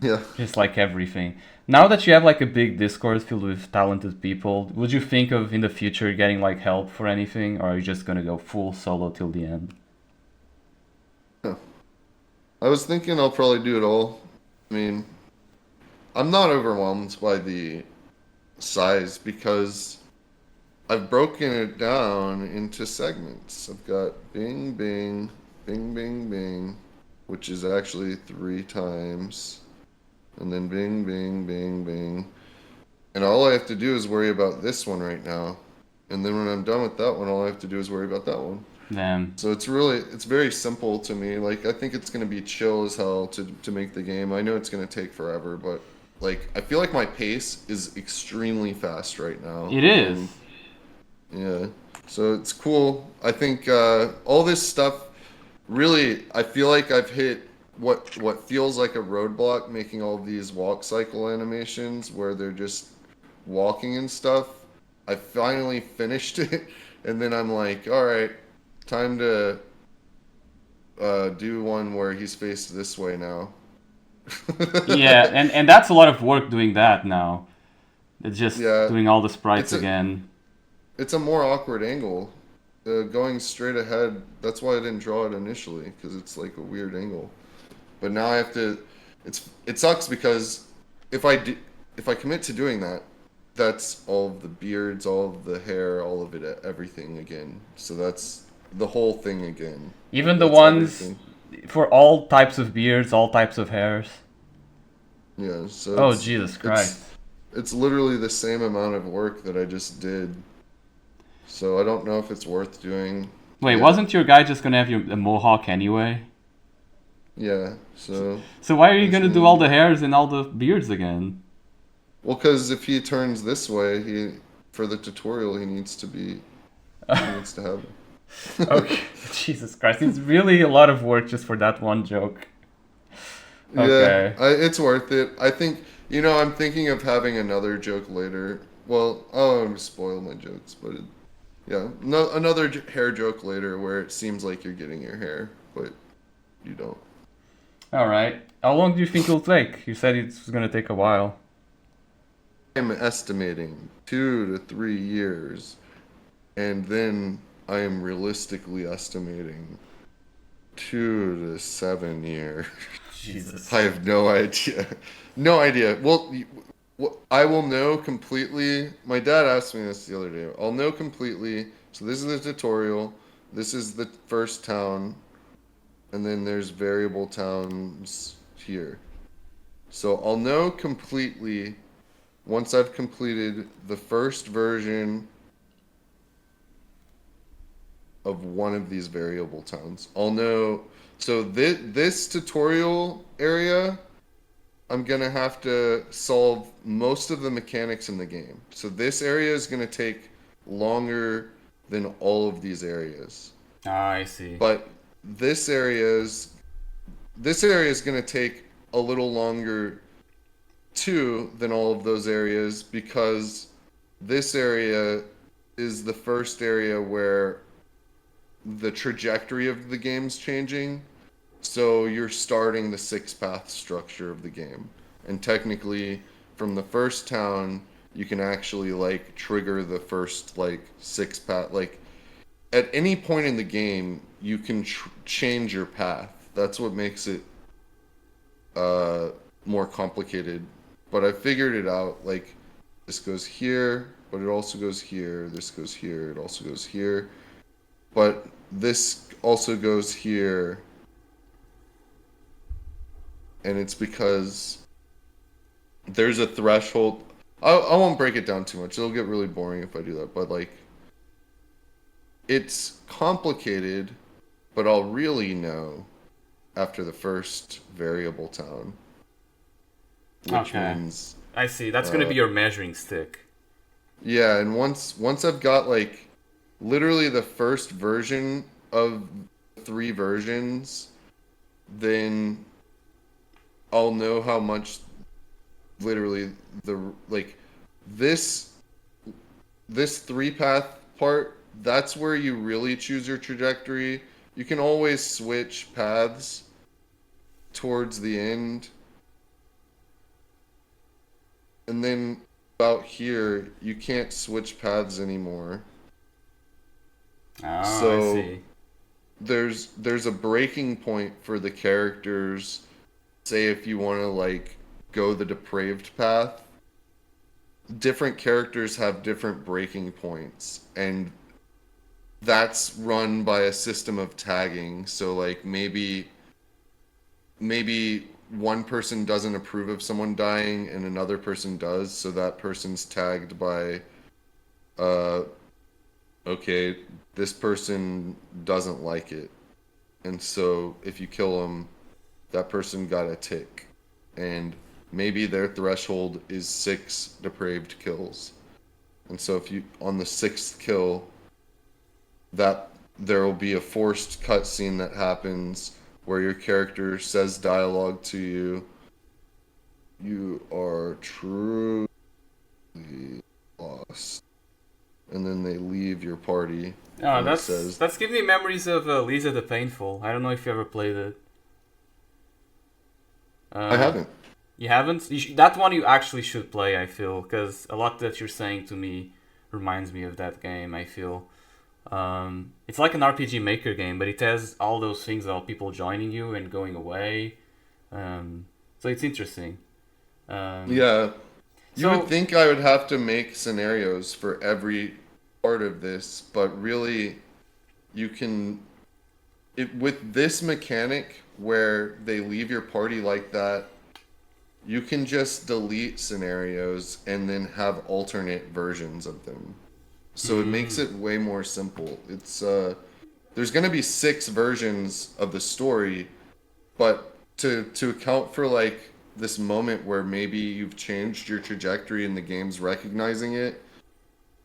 Yeah. Just like everything. Now that you have like a big Discord filled with talented people, would you think of in the future getting like help for anything, or are you just gonna go full solo till the end? Huh. I was thinking I'll probably do it all. I mean, I'm not overwhelmed by the size because I've broken it down into segments. I've got bing, bing, bing, bing, bing, which is actually three times, and then bing, bing, bing, bing. And all I have to do is worry about this one right now. And then when I'm done with that one, all I have to do is worry about that one. Damn. So it's very simple to me. Like I think it's gonna be chill as hell to make the game. I know it's gonna take forever, but like I feel like my pace is extremely fast right now. It is. And yeah, so it's cool. I think all this stuff really, I feel like I've hit what feels like a roadblock, making all these walk cycle animations where they're just walking and stuff. I finally finished it, and then I'm like, all right, time to do one where he's faced this way now. Yeah, and that's a lot of work doing that now. It's just Yeah, doing all the sprites it's a again. it's a more awkward angle. Going straight ahead, that's why I didn't draw it initially, because it's like a weird angle. But now I have to. It sucks because if I do, if I commit to doing that, that's all of the beards, all of the hair, all of it, everything again. So that's the whole thing again. Even the That's ones everything. for all types of beards, all types of hairs. Yeah. So Oh, Jesus it's Christ. it's literally the same amount of work that I just did. So I don't know if it's worth doing Wait, yet. wasn't your guy just gonna have a mohawk anyway? Yeah. So So why are you there's gonna do all the hairs and all the beards again? well, because if he turns this way, he for the tutorial he needs to have it. Okay, Jesus Christ, it's really a lot of work just for that one joke. Yeah, Okay. it's worth it. I think I'm thinking of having another joke later. Well, I'm spoil my jokes, but yeah, no, another hair joke later where it seems like you're getting your hair, but you don't. Alright. How long do you think it'll take? You said it's gonna take a while. I'm estimating 2 to 3 years, and then I am realistically estimating 2 to 7 years. Jesus. I have no idea. No idea. Well, I will know completely. My dad asked me this the other day. I'll know completely. So this is the tutorial. This is the first town, and then there's variable towns here. So I'll know completely once I've completed the first version of one of these variable towns. I'll know. So this tutorial area, I'm gonna have to solve most of the mechanics in the game. So this area is gonna take longer than all of these areas. Ah, I see. But this area is this area is gonna take a little longer too than all of those areas because this area is the first area where the trajectory of the game's changing. So you're starting the six path structure of the game. And technically, from the first town, you can actually like trigger the first like six path. Like at any point in the game, you can change your path. That's what makes it more complicated. But I figured it out. Like this goes here, but it also goes here. This goes here. It also goes here. But this also goes here. And it's because there's a threshold. I won't break it down too much. It'll get really boring if I do that. But like, it's complicated, but I'll really know after the first variable town, which Okay. means I see. That's gonna be your measuring stick. yeah. And once I've got like literally the first version of 3 versions, then I'll know how much literally the like this this 3 path part, that's where you really choose your trajectory. You can always switch paths towards the end. And then about here, you can't switch paths anymore. Oh, I So see. there's a breaking point for the characters. Say if you want to like go the depraved path, different characters have different breaking points, and that's run by a system of tagging. So like maybe one person doesn't approve of someone dying and another person does, so that person's tagged by uh okay, this person doesn't like it. And so if you kill them, that person got a tick. And maybe their threshold is 6 depraved kills. And so if you on the 6th kill, that there will be a forced cutscene that happens where your character says dialogue to you. You are truly lost. And then they leave your party. Oh, And it says, that's giving me memories of Lisa the Painful. I don't know if you ever played it. I Uh, haven't. you haven't? That one you actually should play, I feel, because a lot that you're saying to me reminds me of that game, I feel. It's like an RPG Maker game, but it has all those things about people joining you and going away. So it's interesting. Um, Yeah. You would so, think I would have to make scenarios for every part of this, but really you can with this mechanic where they leave your party like that, you can just delete scenarios and then have alternate versions of them. So it makes mm, it way more simple. It's there's going to be 6 versions of the story, but to account for like this moment where maybe you've changed your trajectory and the game's recognizing it,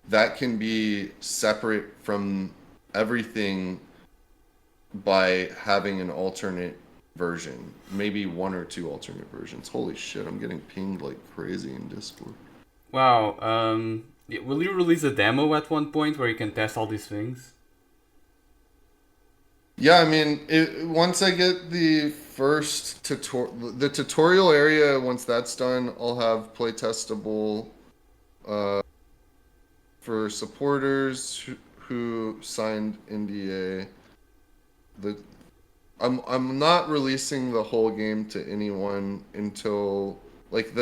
that can be separate from everything by having an alternate version, maybe 1 or 2 alternate versions. Holy shit, I'm getting pinged like crazy in Discord. wow. Will you release a demo at one point where you can test all these things? Yeah, I mean, once I get the first the tutorial area, once that's done, I'll have play testable Uh, for supporters who signed NDA, the I'm not releasing the whole game to anyone until like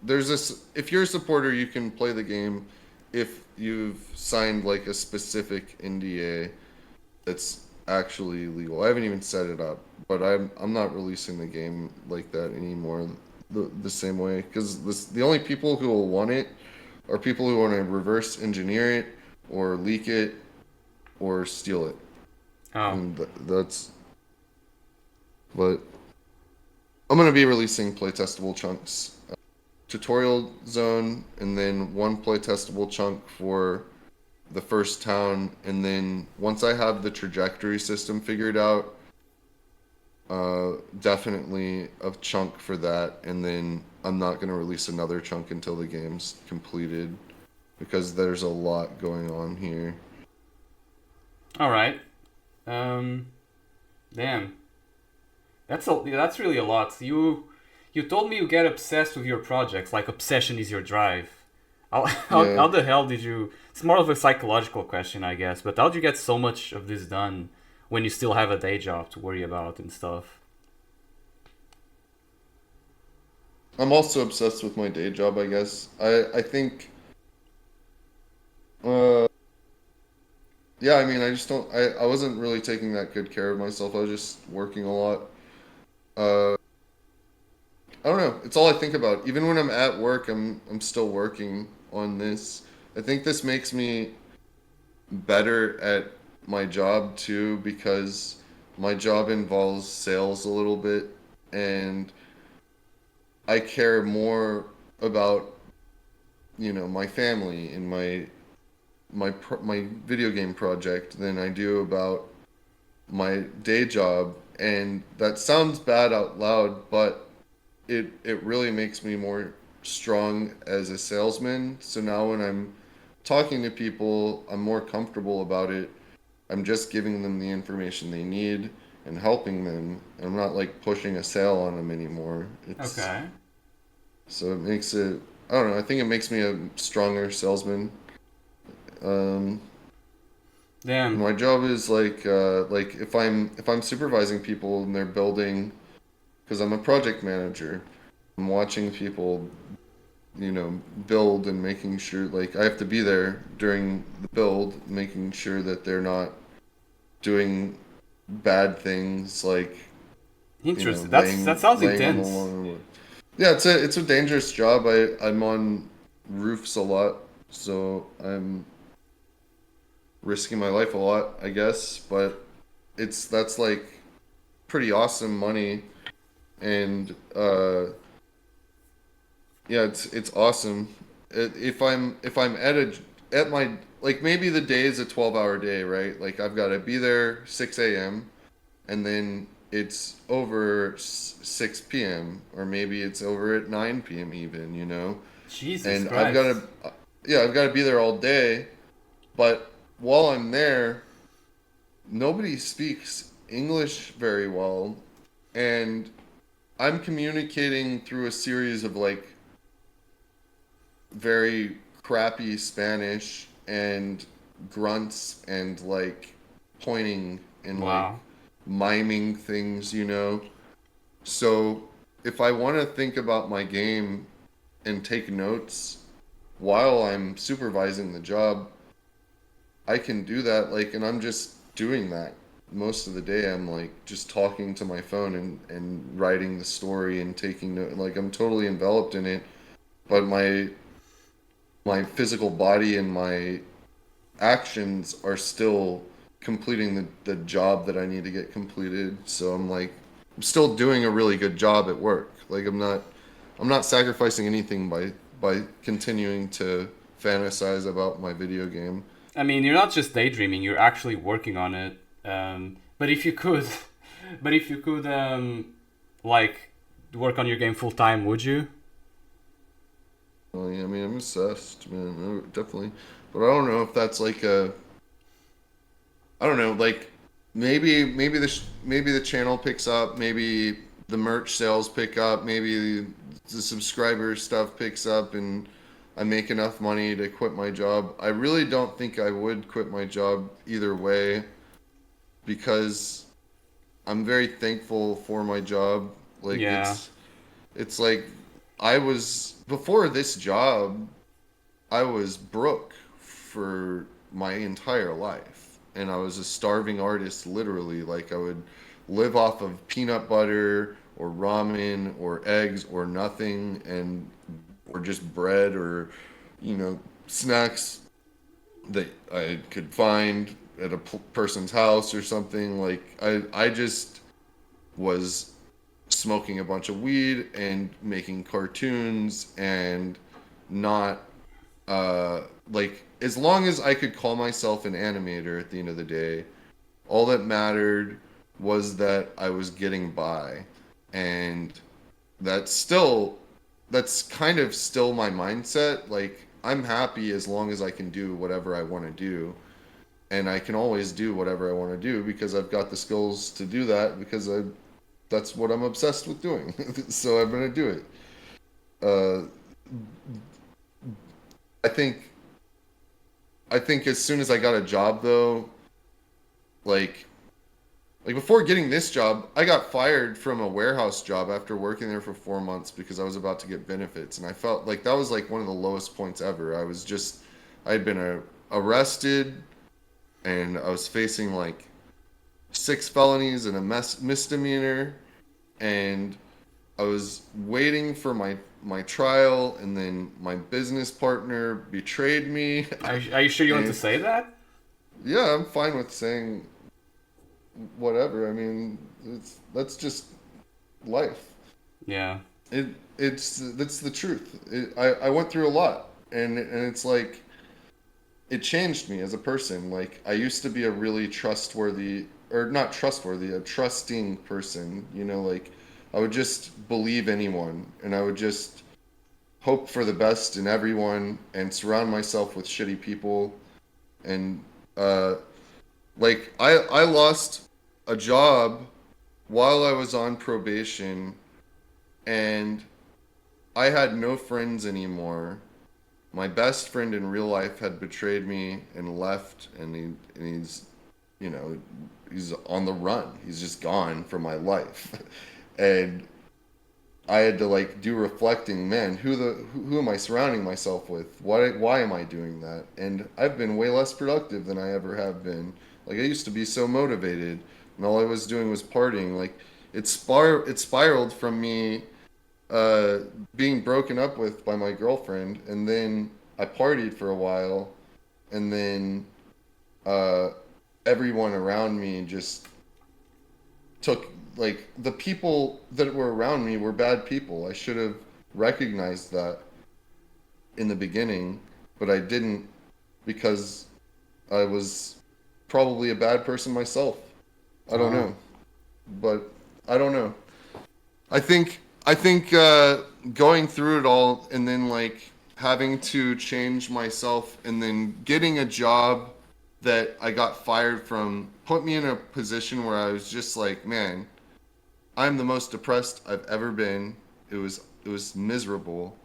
there's this if you're a supporter you can play the game if you've signed like a specific NDA that's actually legal. I haven't even set it up, but I'm not releasing the game like that anymore the same way because the only people who will want it are people who want to reverse engineer it or leak it or steal it. Oh, And that's but I'm gonna be releasing playtestable chunks, tutorial zone, and then one playtestable chunk for the first town, and then once I have the trajectory system figured out, definitely a chunk for that, and then I'm not gonna release another chunk until the game's completed because there's a lot going on here. all right. Um, damn. That's really a lot. You told me you get obsessed with your projects, like obsession is your drive. How Yeah. the hell did you? It's more of a psychological question, I guess. But how did you get so much of this done when you still have a day job to worry about and stuff? I'm also obsessed with my day job, I guess. I think uh yeah, I mean, I just don't I wasn't really taking that good care of myself. I was just working a lot. Uh I don't know. It's all I think about. Even when I'm at work, I'm still working on this. I think this makes me better at my job too because my job involves sales a little bit and I care more about, my family and my video game project than I do about my day job. And that sounds bad out loud, but it really makes me more strong as a salesman. So now when I'm talking to people, I'm more comfortable about it. I'm just giving them the information they need and helping them. I'm not like pushing a sale on them anymore. It's Okay. so it makes it I don't know, I think it makes me a stronger salesman. Um Damn. my job is like if I'm supervising people and they're building because I'm a project manager. I'm watching people, build and making sure like I have to be there during the build, making sure that they're not doing bad things like, Interesting. That sounds laying on the intense. lawn. Yeah, it's a dangerous job. I'm on roofs a lot, so I'm risking my life a lot, I guess, but that's like pretty awesome money and yeah, it's awesome. If I'm at my like maybe the day is a 12-hour day, right? Like I've got to be there 6 a.m. and then it's over 6 p.m. or maybe it's over at 9 p.m. even, Jesus And I've got Christ. to yeah, I've got to be there all day, but while I'm there, nobody speaks English very well and I'm communicating through a series of like very crappy Spanish and grunts and like pointing and like Wow. miming things. So if I want to think about my game and take notes while I'm supervising the job, I can do that. Like, and I'm just doing that most of the day. I'm like just talking to my phone and writing the story and taking note. Like, I'm totally enveloped in it, but my physical body and my actions are still completing the job that I need to get completed. So I'm still doing a really good job at work. Like I'm not sacrificing anything by continuing to fantasize about my video game. I mean, you're not just daydreaming, you're actually working on it. But if you could, but if you could, like, work on your game full time, would you? Well, yeah, I mean, I'm obsessed, man. Definitely, but I don't know if that's like a I don't know, like maybe the channel picks up, maybe the merch sales pick up, maybe the subscriber stuff picks up, and I make enough money to quit my job. I really don't think I would quit my job either way because I'm very thankful for my job. Like Yeah. it's like I was before this job, I was broke for my entire life. And I was a starving artist literally. Like I would live off of peanut butter or ramen or eggs or nothing and or just bread or snacks that I could find at a person's house or something. Like I just was smoking a bunch of weed and making cartoons and not like as long as I could call myself an animator at the end of the day, all that mattered was that I was getting by. And that's still that's kind of still my mindset. Like I'm happy as long as I can do whatever I want to do. And I can always do whatever I want to do because I've got the skills to do that because that's what I'm obsessed with doing. So I'm going to do it. Uh, I think I think as soon as I got a job though, like like before getting this job, I got fired from a warehouse job after working there for 4 months because I was about to get benefits, and I felt like that was like one of the lowest points ever. I had been arrested, and I was facing like 6 felonies and a misdemeanor, and I was waiting for my trial, and then my business partner betrayed me. Are you sure you want to And say that? yeah, I'm fine with saying whatever. I mean, that's just life. Yeah. It it's that's the truth. I went through a lot, and it's like it changed me as a person. Like I used to be a really trustworthy, or not trustworthy, a trusting person. Like I would just believe anyone, and I would just hope for the best in everyone, and surround myself with shitty people. And uh, like I lost a job while I was on probation, and I had no friends anymore. My best friend in real life had betrayed me and left, and you know, he's on the run. He's just gone from my life. And I had to like do reflecting, man, who am I surrounding myself with? Why am I doing that? And I've been way less productive than I ever have been. Like I used to be so motivated, and all I was doing was partying. Like it spiraled from me uh, being broken up with by my girlfriend, and then I partied for a while, and then uh, everyone around me just took like the people that were around me were bad people. I should have recognized that in the beginning, but I didn't because I was probably a bad person myself. I don't Oh. know, but I don't know. I think going through it all and then like having to change myself and then getting a job that I got fired from put me in a position where I was just like, man, I'm the most depressed I've ever been. It was miserable.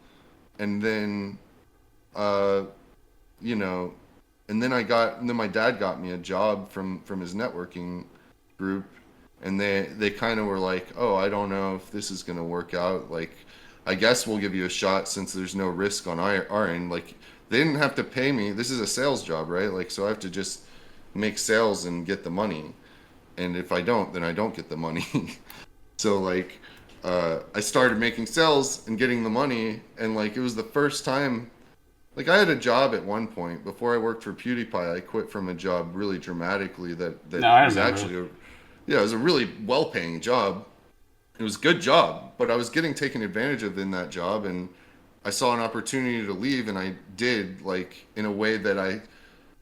And then uh you know, and then my dad got me a job from his networking group, and they kind of were like, "Oh, I don't know if this is going to work out. Like, I guess we'll give you a shot since there's no risk on our end." Like, they didn't have to pay me. This is a sales job, right? Like, so I have to just make sales and get the money. And if I don't, then I don't get the money. So like I started making sales and getting the money, and like it was the first time. Like I had a job at one point before I worked for PewDiePie. I quit from a job really dramatically that No, I was remember. actually yeah, it was a really well-paying job. It was a good job, but I was getting taken advantage of in that job, and I saw an opportunity to leave, and I did like in a way that I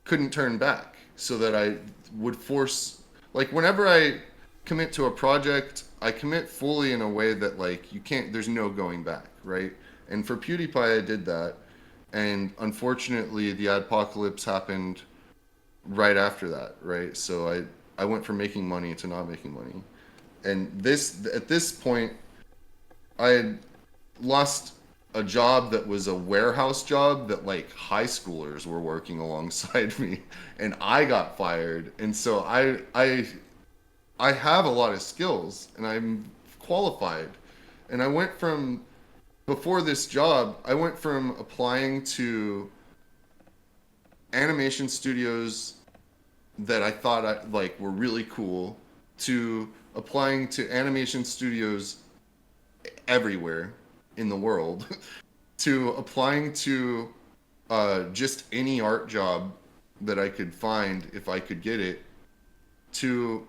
couldn't turn back, so that I would force like whenever I commit to a project, I commit fully in a way that like you can't there's no going back, right? And for PewDiePie I did that, and unfortunately the apocalypse happened right after that, right? So I went from making money to not making money. And this at this point I had lost a job that was a warehouse job that like high schoolers were working alongside me, and I got fired. And so I have a lot of skills and I'm qualified. And I went from before this job, I went from applying to animation studios that I thought like were really cool to applying to animation studios everywhere in the world to applying to just any art job that I could find if I could get it, to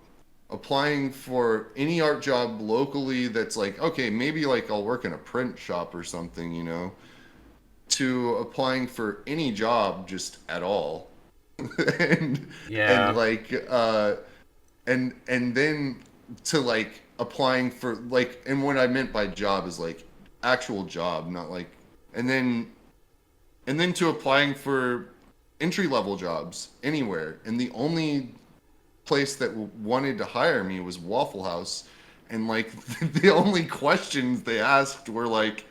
applying for any art job locally that's like, okay, maybe like I'll work in a print shop or something, you know, to applying for any job just at all. and Yeah. and then to like applying for like, and what I meant by job is like actual job, not like, and then to applying for entry level jobs anywhere, and the only place that wanted to hire me was Waffle House, and like the only questions they asked were like,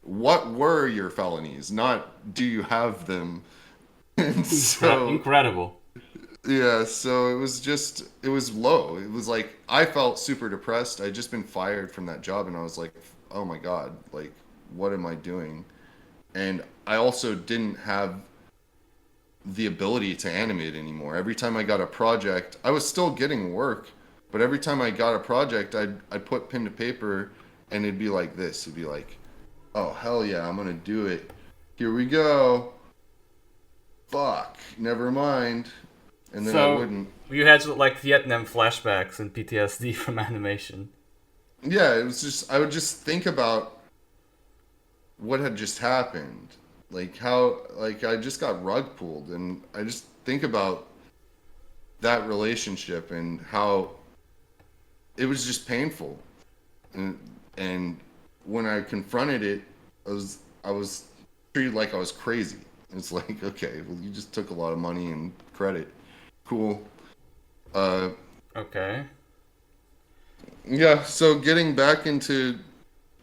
what were your felonies, not do you have them. And so Incredible. yeah, so it was low. It was like I felt super depressed. I'd just been fired from that job and I was like, oh my God, like what am I doing? And I also didn't have the ability to animate anymore. Every time I got a project, I was still getting work, but every time I got a project, I'd put pen to paper and it'd be like this. It'd be like, oh hell yeah, I'm gonna do it. Here we go. Fuck, never mind. And then I So wouldn't. you had like Vietnam flashbacks and PTSD from animation. Yeah, it was just I would just think about what had just happened. Like how like I just got rug pulled, and I just think about that relationship and how it was just painful. And when I confronted it, I was treated like I was crazy. It's like, okay, well you just took a lot of money and credit. Cool. Uh Okay. yeah, so getting back into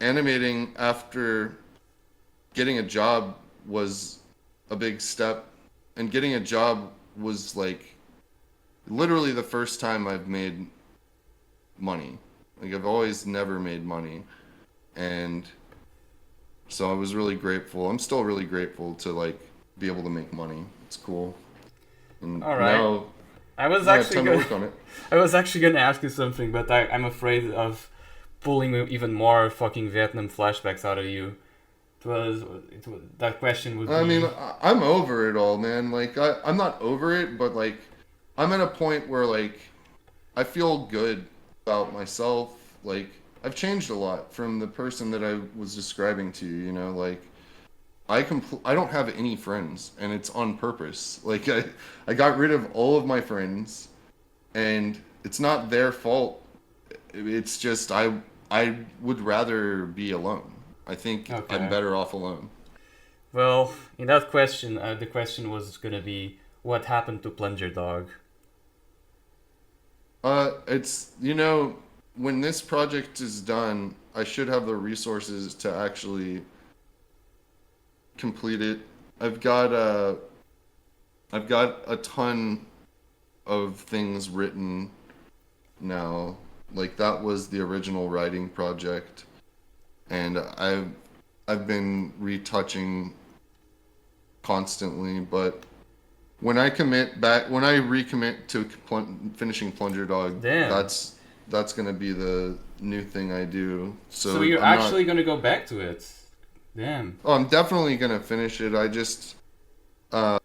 animating after getting a job was a big step, and getting a job was like literally the first time I've made money. Like I've always never made money, and so I was really grateful. I'm still really grateful to like be able to make money. It's cool. And All right. I was now I have actually time to gonna, work on it. I was actually gonna ask you something, but I'm afraid of pulling even more fucking Vietnam flashbacks out of you. That question would I mean, be. I'm over it all, man. Like I'm not over it, but like I'm at a point where like I feel good about myself. Like I've changed a lot from the person that I was describing to you, you know, like I don't have any friends, and it's on purpose. Like I got rid of all of my friends, and it's not their fault. It's just I would rather be alone. I think I'm Okay. better off alone. Well, in that question, the question was gonna be, what happened to Plunger Dog? It's, you know, when this project is done, I should have the resources to actually complete it. I've got I've got a ton of things written now. Like that was the original writing project, and I've been retouching constantly, but when I recommit to finishing Plunger Dog, Damn. that's gonna be the new thing I do. So So you're I'm not. actually gonna go back to it? Damn. Oh, I'm definitely gonna finish it. Uh,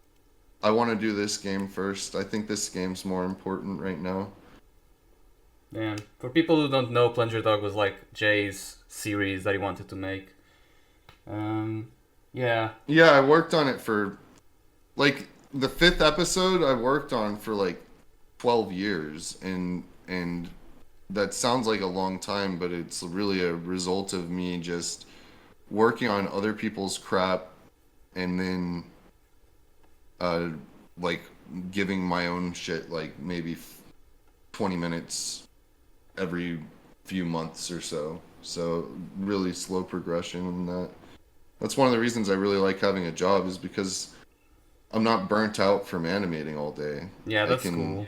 I want to do this game first. I think this game's more important right now. Damn. For people who don't know, Plunger Dog was like Jay's series that he wanted to make. Um, yeah. Yeah, I worked on it for like the fifth episode. I worked on for like 12 years, and that sounds like a long time, but it's really a result of me just working on other people's crap, and then uh like giving my own shit like maybe 20 minutes every few months or so. So really slow progression in that. That's one of the reasons I really like having a job is because I'm not burnt out from animating all day. Yeah, I that's can, cool.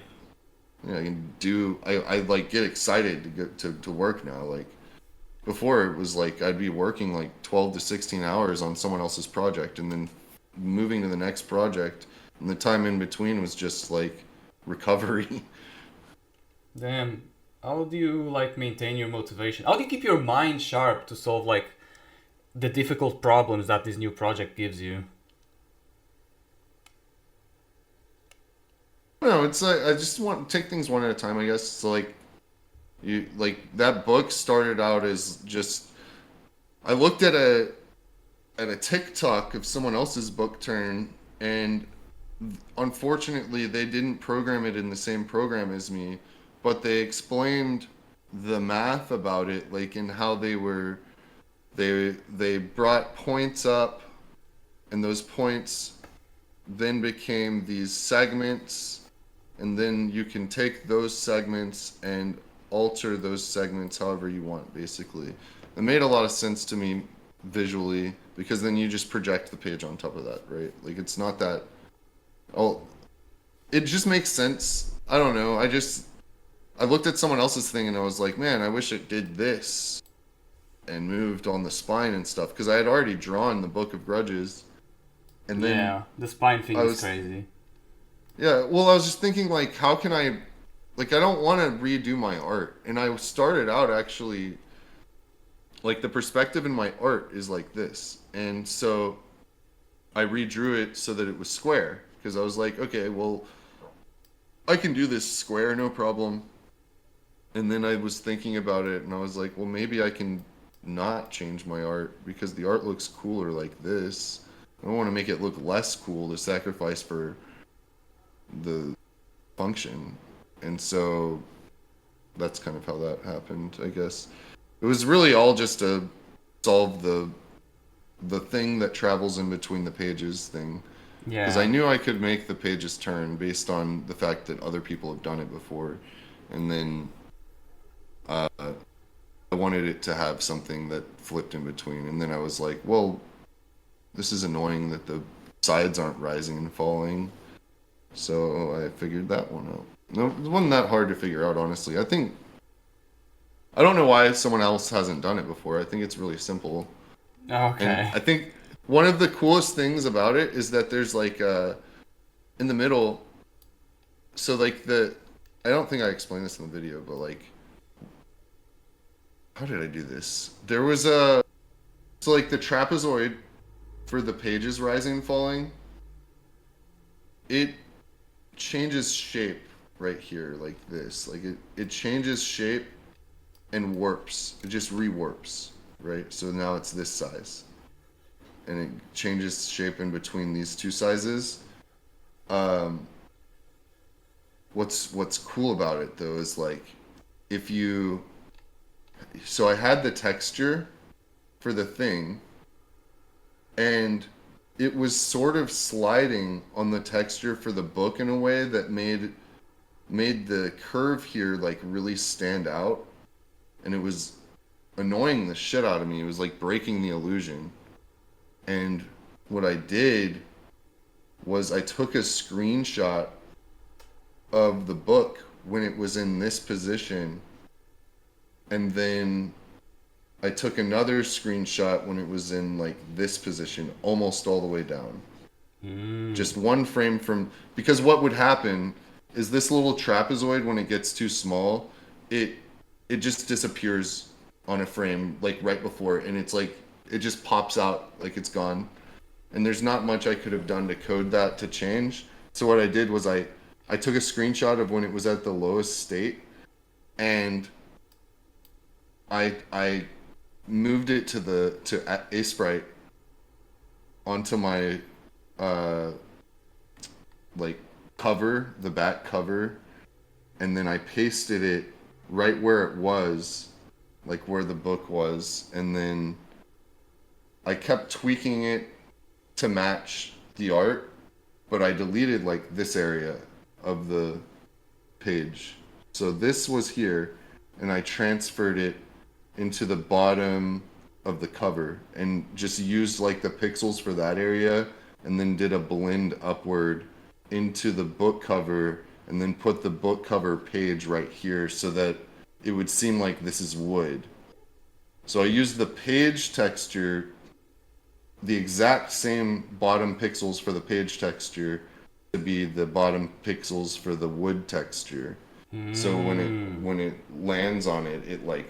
I can do. I like get excited to get to work now. Like before, it was like I'd be working like 12 to 16 hours on someone else's project, and then moving to the next project, and the time in between was just like recovery. Damn. How do you like maintain your motivation? How do you keep your mind sharp to solve like the difficult problems that this new project gives you? No, it's like I just want to take things one at a time. I guess so. Like you, like that book started out as just I looked at a TikTok of someone else's book turn, and unfortunately, they didn't program it in the same program as me, but they explained the math about it, like in how they brought points up, and those points then became these segments, and then you can take those segments and alter those segments however you want, basically. It made a lot of sense to me visually because then you just project the page on top of that, right? Like it's not that. Oh, it just makes sense. I don't know. I looked at someone else's thing and I was like, man, I wish it did this and moved on the spine and stuff because I had already drawn the Book of Grudges, and then Yeah, the spine thing I is was crazy. yeah. Well, I was just thinking like, how can I like I don't want to redo my art, and I started out actually like the perspective in my art is like this, and so I redrew it so that it was square because I was like, okay, well, I can do this square, no problem. And then I was thinking about it and I was like, well, maybe I can not change my art because the art looks cooler like this. I don't want to make it look less cool to sacrifice for the function. And so that's kind of how that happened, I guess. It was really all just to solve the thing that travels in between the pages thing. Because I Yeah. knew I could make the pages turn based on the fact that other people have done it before. And then I wanted it to have something that flipped in between. And then I was like, well, this is annoying that the sides aren't rising and falling. So I figured that one out. No, it wasn't that hard to figure out, honestly. I don't know why someone else hasn't done it before. I think it's really simple. And Okay. I think one of the coolest things about it is that there's like in the middle, so like I don't think I explained this in the video, but like, how did I do this? There was so like the trapezoid for the pages rising and falling, it changes shape right here, like this. Like it changes shape and warps. It just rewarps, right? So now it's this size. And it changes shape in between these two sizes. Um, what's cool about it though is like if you so I had the texture for the thing and it was sort of sliding on the texture for the book in a way that made the curve here like really stand out, and it was annoying the shit out of me. It was like breaking the illusion. And what I did was I took a screenshot of the book when it was in this position, and then I took another screenshot when it was in like this position, almost all the way down. Mm. Just one frame from because what would happen is this little trapezoid when it gets too small, it it just disappears on a frame like right before it, and it's like it just pops out like it's gone. And there's not much I could have done to code that to change. So what I did was I took a screenshot of when it was at the lowest state, and I moved it to the to a sprite onto my uh like cover, the back cover, and then I pasted it right where it was, like where the book was, and then I kept tweaking it to match the art, but I deleted like this area of the page. So this was here, and I transferred it into the bottom of the cover and just used like the pixels for that area and then did a blend upward into the book cover and then put the book cover page right here so that it would seem like this is wood. So I used the page texture, the exact same bottom pixels for the page texture to be the bottom pixels for the wood texture. So when it lands on it, it like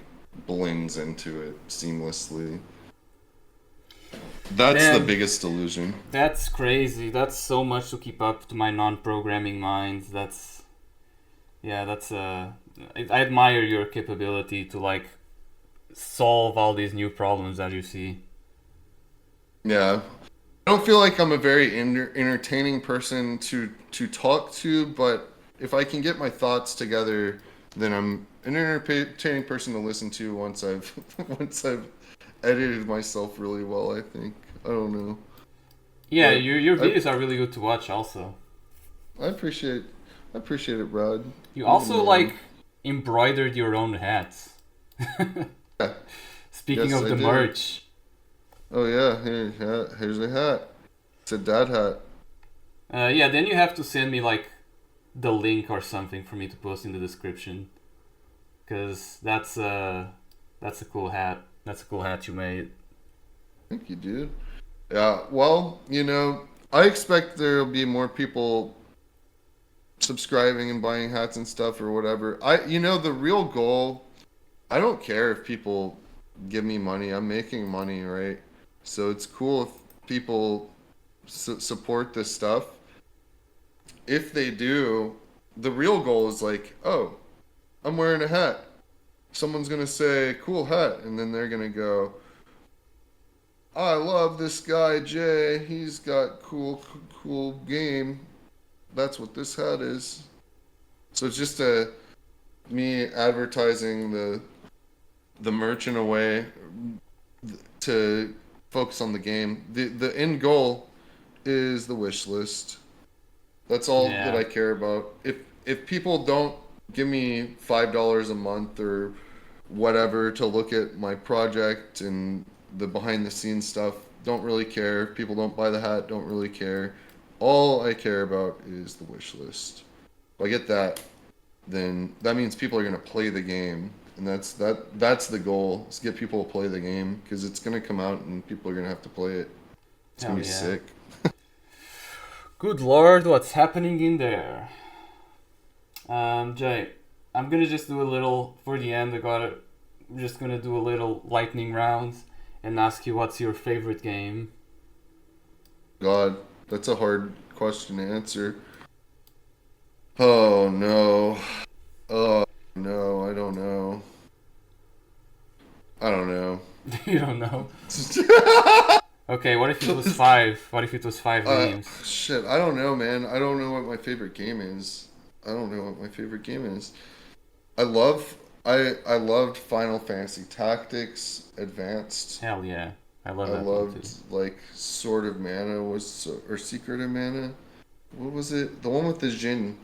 blends into it seamlessly. That's the Damn, biggest illusion. that's crazy. That's so much to keep up to my non-programming mind. That's yeah, that's I admire your capability to like solve all these new problems that you see. Yeah. I don't feel like I'm a very entertaining person to talk to, but if I can get my thoughts together, then I'm an entertaining person to listen to once I've once I've edited myself really well, I think. I don't know. Yeah, But your I videos are really good to watch also. I appreciate it, Rod. You You're the also like man. embroidered your own hats. Yeah. Speaking Yes, of I the did. merch, Oh yeah, here's a hat. It's a dad hat. yeah, then you have to send me like the link or something for me to post in the description, cause that's a cool hat. That's a cool hat you made. Thank you, dude. Yeah, well, I expect there'll be more people subscribing and buying hats and stuff or whatever. The real goal, I don't care if people give me money. I'm making money, right? So it's cool if people support this stuff. If they do, the real goal is like, oh, I'm wearing a hat. Someone's gonna say, cool hat, and then they're gonna go, I love this guy Jay. He's got cool game. That's what this hat is. So it's just me advertising the merch in a way to focus on the game. The end goal is the wish list. That's all that Yeah. I care about. If people don't give me $5 a month or whatever to look at my project and the behind the scenes stuff, don't really care. If people don't buy the hat, don't really care. All I care about is the wish list. If I get that, then that means people are gonna play the game, and that's the goal. Is get people to play the game because it's gonna come out and people are gonna have to play it. It's gonna Hell be yeah. sick. Good lord, what's happening in there? Jay, I'm gonna just do a little for the end. I'm just gonna do a little lightning round and ask you what's your favorite game. God, that's a hard question to answer. Oh no. Oh no, I don't know. I don't know. You don't know. Okay, what if it was five? What if it was five games? Shit, I don't know, man. I don't know what my favorite game is. I don't know what my favorite game is. I love I loved Final Fantasy Tactics Advanced. Hell yeah, I love I that one too. loved like Sword of Mana or Secret of Mana. What was it? The one with the Jin.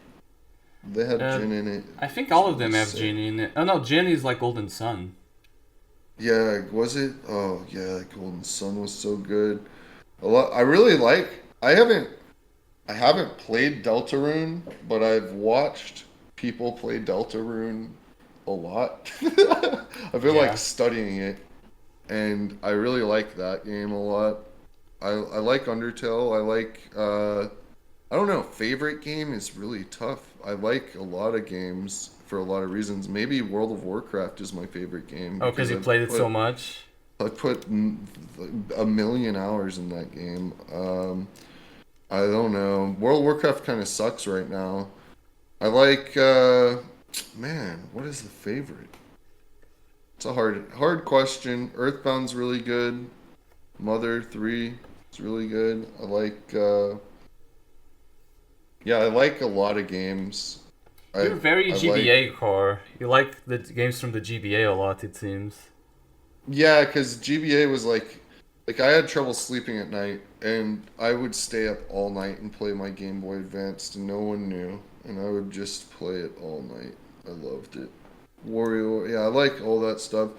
They had Uh, Jin in it. I think It's all of really them have sick. Jin in it. Oh no, Jin is like Golden Sun. Yeah, was it? Oh yeah, Golden Sun was so good. A lot. I really like. I haven't played Deltarune, but I've watched people play Deltarune a lot. I've been like Yeah. studying it, and I really like that game a lot. I like Undertale. I like I don't know, favorite game is really tough. I like a lot of games for a lot of reasons. Maybe World of Warcraft is my favorite game Oh, because because you I've played it so put much. I've put a million hours in that game. I don't know. World of Warcraft kind of sucks right now. I like man, what is the favorite? It's a hard question. Earthbound's really good. Mother 3 is really good. I like a lot of games. You're I very I like GBA core. You like the games from the GBA a lot, it seems. Yeah, because GBA was like I had trouble sleeping at night, and I would stay up all night and play my Game Boy Advanced, and no one knew, and I would just play it all night. I loved it. Wario, yeah, I like all that stuff.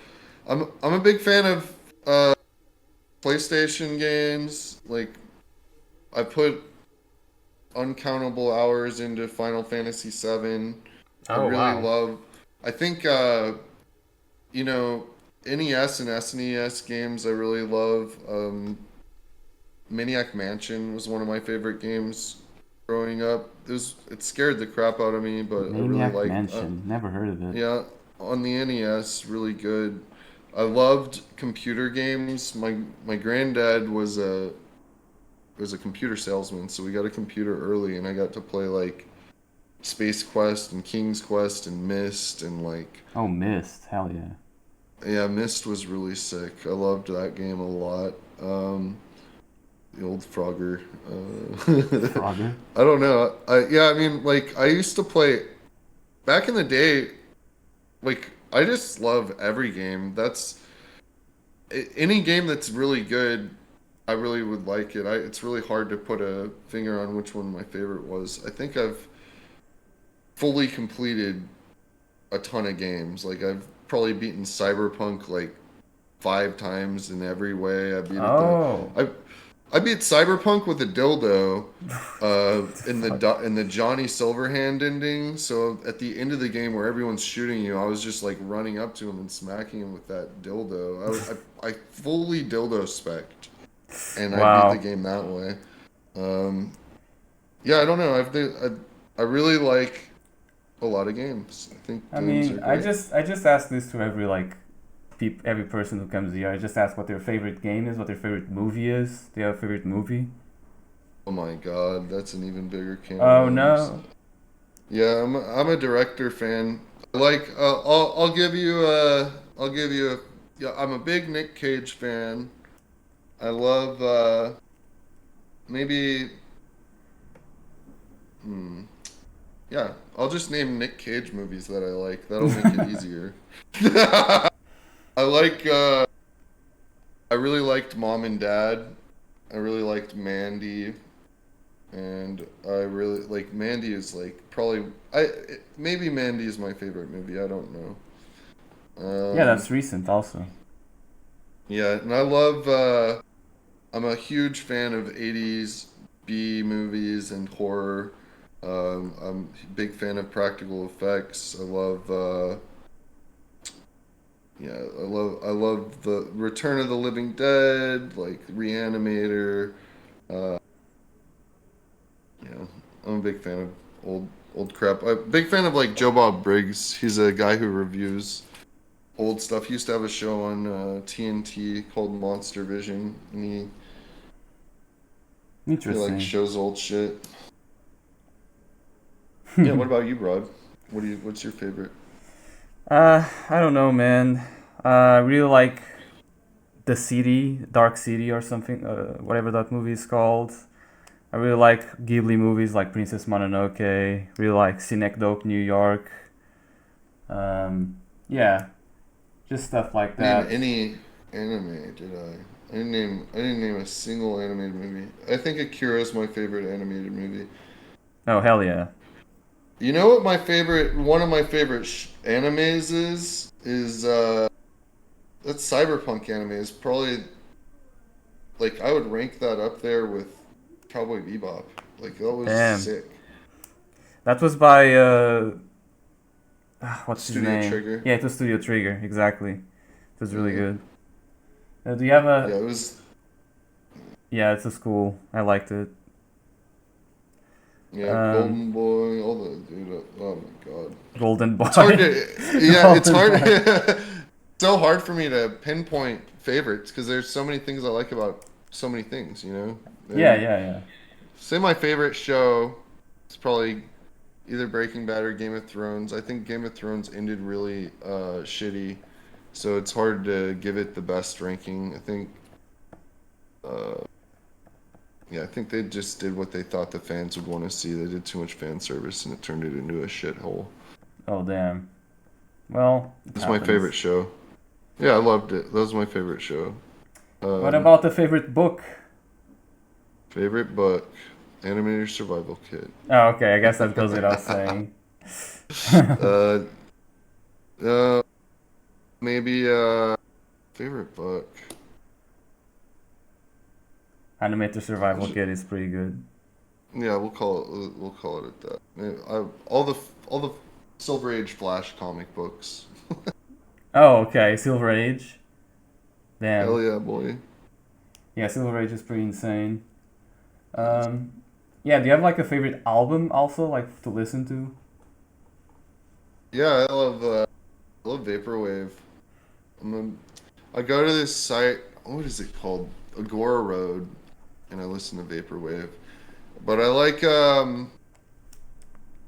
I'm a big fan of Uh, PlayStation games, like I put uncountable hours into Final Fantasy VII. I Oh really wow. love. I think you know NES and SNES games. I really love. Maniac Mansion was one of my favorite games growing up. It scared the crap out of me, but I really Maniac liked. Mansion. Never heard of it. Yeah, on the NES, really good. I loved computer games. My granddad was a computer salesman, so we got a computer early, and I got to play like Space Quest and King's Quest and Myst and like Oh, Mist. Hell yeah. yeah, Myst was really sick. I loved that game a lot. The old Frogger. Frogger. I don't know. Yeah, I mean, like I used to play back in the day. Like I just love every game. Any game that's really good. I really would like it. It's really hard to put a finger on which one my favorite was. I think I've fully completed a ton of games. Like I've probably beaten Cyberpunk like 5 times in every way. Oh. I I beat Cyberpunk with a dildo Fuck. in the Johnny Silverhand ending. So at the end of the game where everyone's shooting you, I was just like running up to him and smacking him with that dildo. I fully dildo spec'd, and I beat the Wow. game that way. Um, yeah, I don't know. I really like a lot of games. I think I games mean, are great. I just ask this to every like every person who comes here. I just ask what their favorite game is, what their favorite movie is. Do you have a favorite movie? Oh my God, that's an even bigger can of Oh worms. no. Yeah, I'm a director fan. Like, I'll give you a, yeah, I'm a big Nick Cage fan. I love, maybe, hmm, yeah, I'll just name Nick Cage movies that I like. That'll make it easier. I like, I really liked Mom and Dad. I really liked Mandy. And I really, like, Mandy is like, probably, maybe Mandy is my favorite movie. I don't know. Yeah, Um, that's recent also. yeah, and I'm a huge fan of 80s B movies and horror. I'm a big fan of practical effects. I love the Return of the Living Dead, like Reanimator. Uh, you know, I'm a big fan of old crap. I'm a big fan of like Joe Bob Briggs. He's a guy who reviews old stuff. He used to have a show on TNT called Monster Vision, and he like Interesting. shows old shit. Yeah, what about you, Rod? What's your favorite? I don't know, man. I really like the City, Dark City or something, whatever that movie is called. I really like Ghibli movies like Princess Mononoke. Really like Synecdoche, New York. Yeah, just stuff like Name that. any anime, did I? I didn't name a single animated movie. I think Akira is my favorite animated movie. Oh hell yeah. You know what one of my favorite animes is that cyberpunk anime is probably like I would rank that up there with Cowboy Bebop. Like that was Damn. sick. That was by what's his Studio name? Trigger. Yeah, it was Studio Trigger. Exactly. It was really Yeah. good. Do you have Yeah, a? it was. Yeah, it's a school. I liked it. Yeah, Um, Golden Boy, all the dude. Oh my God, Golden it's hard Boy. to. Yeah, it's Golden hard. Boy. So hard for me to pinpoint favorites because there's so many things I like about so many things, you know. Yeah, And yeah, yeah. say my favorite show is probably either Breaking Bad or Game of Thrones. I think Game of Thrones ended really shitty, so it's hard to give it the best ranking. I think. Uh, Yeah, I think they just did what they thought the fans would want to see. They did too much fan service and it turned it into a shithole. Oh damn. Well, it It's my favorite happens. show. Yeah, I loved it. That was my favorite show. What Um, about the favorite book? favorite book, Animator Survival Kit. Oh, okay. I guess that goes without saying. uh, maybe favorite book. Animator Survival Kit is pretty good. Yeah, we'll call it at that. All the Silver Age Flash comic books. Oh, okay, Silver Age. Hell Damn. yeah, boy. Yeah, Silver Age is pretty insane. Um, yeah, do you have like a favorite album also, like to listen to? Yeah, I love vaporwave. I go to this site. What is it called? Agora Road, and I listen to vaporwave. But I like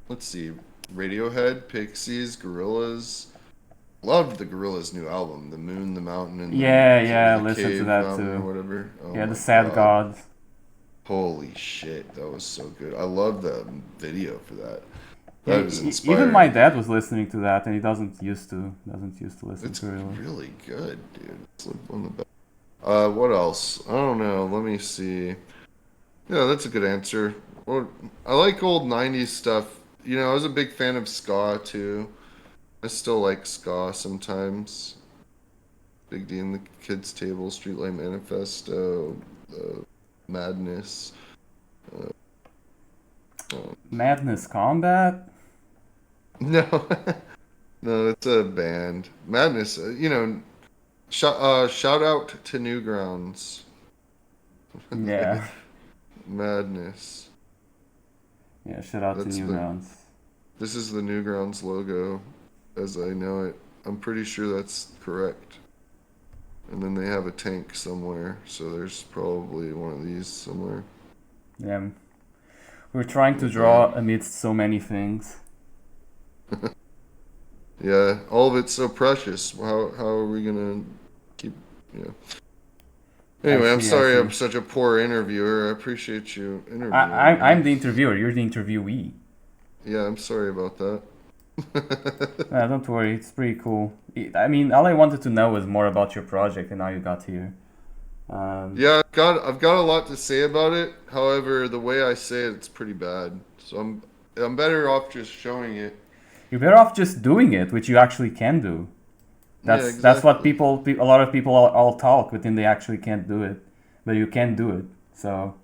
let's see, Radiohead, Pixies, Gorillaz. Loved the Gorillaz' new album, The Moon, the Mountain, and Yeah, yeah, the listen to Cave that Mountain or too. whatever. Oh Yeah, the my Sad God. Gods. Holy shit, that was so good. I love the video for that. Yeah, That was even my inspiring. dad was listening to that, and he doesn't used to listen It's to Gorillaz. really good, dude. It's like one of the best. What else? I don't know. Let me see. Yeah, that's a good answer. Well, I like old 90s stuff. I was a big fan of ska too. I still like ska sometimes. Big D and the Kids Table, Streetlight Manifesto, Madness. Uh, Madness Combat. no, no, it's a band. Madness. Shout out to Newgrounds. Yeah, Madness. yeah. Shout out to That's the. Newgrounds. This is the Newgrounds logo, as I know it. I'm pretty sure that's correct. And then they have a tank somewhere, so there's probably one of these somewhere. Yeah, we're trying to Yeah, draw amidst so many things. yeah. All of it's so precious. How are we gonna keep? Yeah. I Anyway, I'm see. I sorry I'm see. such a poor interviewer. I appreciate you I, interviewing I'm me. the interviewer. You're the interviewee. Yeah, I'm sorry about that. Don't worry. It's pretty cool. I mean, all I wanted to know was more about your project and how you got here. Um, Yeah, I've got a lot to say about it. However, the way I say it's pretty bad. So I'm better off just showing it. you're better off just doing it, which you actually can do. Yeah, That's what exactly. a lot of people all talk, but then they actually can't do it. But you can do it. So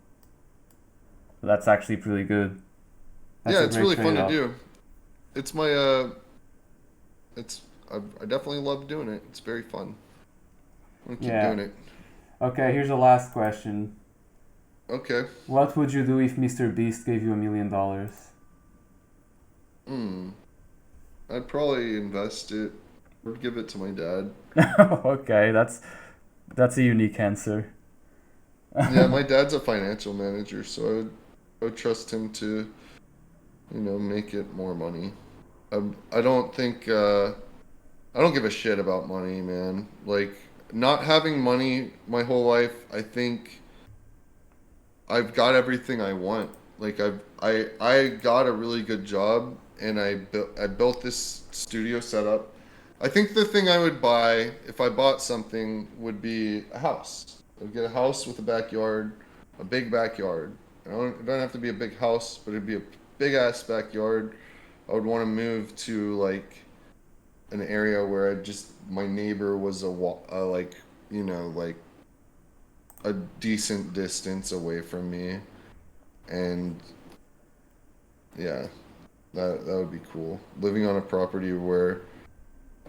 that's actually pretty good. That's Yeah, a it's great really fun to trade-off. do. It's my it's I definitely love doing it. It's very fun. I'm gonna keep Yeah. doing it. Okay, here's the last question. Okay. What would you do if Mr. Beast gave you $1 million? Hmm. I'd probably invest it or give it to my dad. Okay, that's a unique answer. Yeah, my dad's a financial manager, so I would trust him to, make it more money. I don't think I don't give a shit about money, man. Like not having money my whole life, I think I've got everything I want. Like I got a really good job and I built this studio setup. I think the thing I would buy if I bought something would be a house. I'd get a house with a backyard, a big backyard. It don't have to be a big house, but it'd be a big ass backyard. I would want to move to like an area where my neighbor was like like a decent distance away from me, and yeah, that would be cool. Living on a property where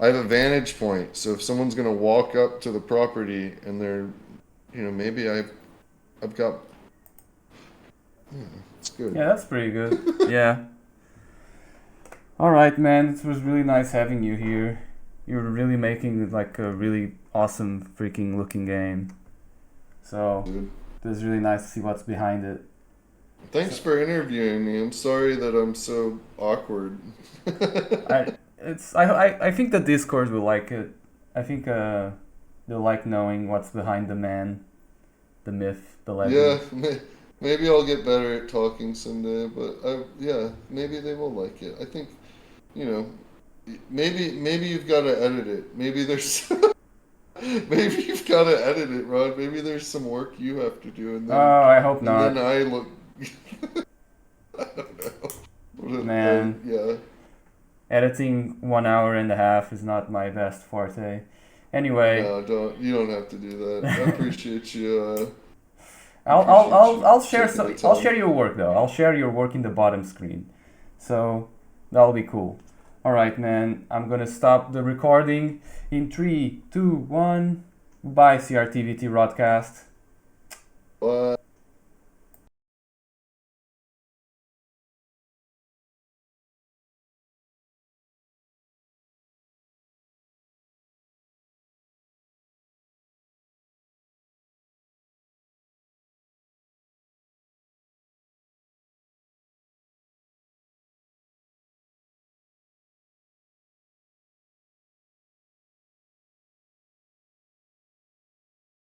I have a vantage point, so if someone's gonna walk up to the property and they're, maybe I've got, it's good. Yeah, that's pretty good. Yeah. All right, man. It was really nice having you here. You're really making like a really awesome freaking looking game. So Dude. it was really nice to see what's behind it. Thanks So for interviewing me. I'm sorry that I'm so awkward. I think the Discord will like it. I think they'll like knowing what's behind the man, the myth, the Yeah, legend. maybe I'll get better at talking someday, but yeah, maybe they will like it. I think, you know, maybe you've got to edit it. Maybe there's maybe you've got to edit it, Rod. Maybe there's some work you have to do, and then Oh, I hope and then not, I look. I don't know. man. Yeah. Editing 1 hour and a half is not my best forte. Anyway, No, don't. You don't have to do that. I appreciate you I'll share taking the I'll time. share your work though. I'll share your work in the bottom screen, so that'll be cool. All right, man. I'm gonna stop the recording in 3, 2, 1. Bye, CRTvT Rodcast. What?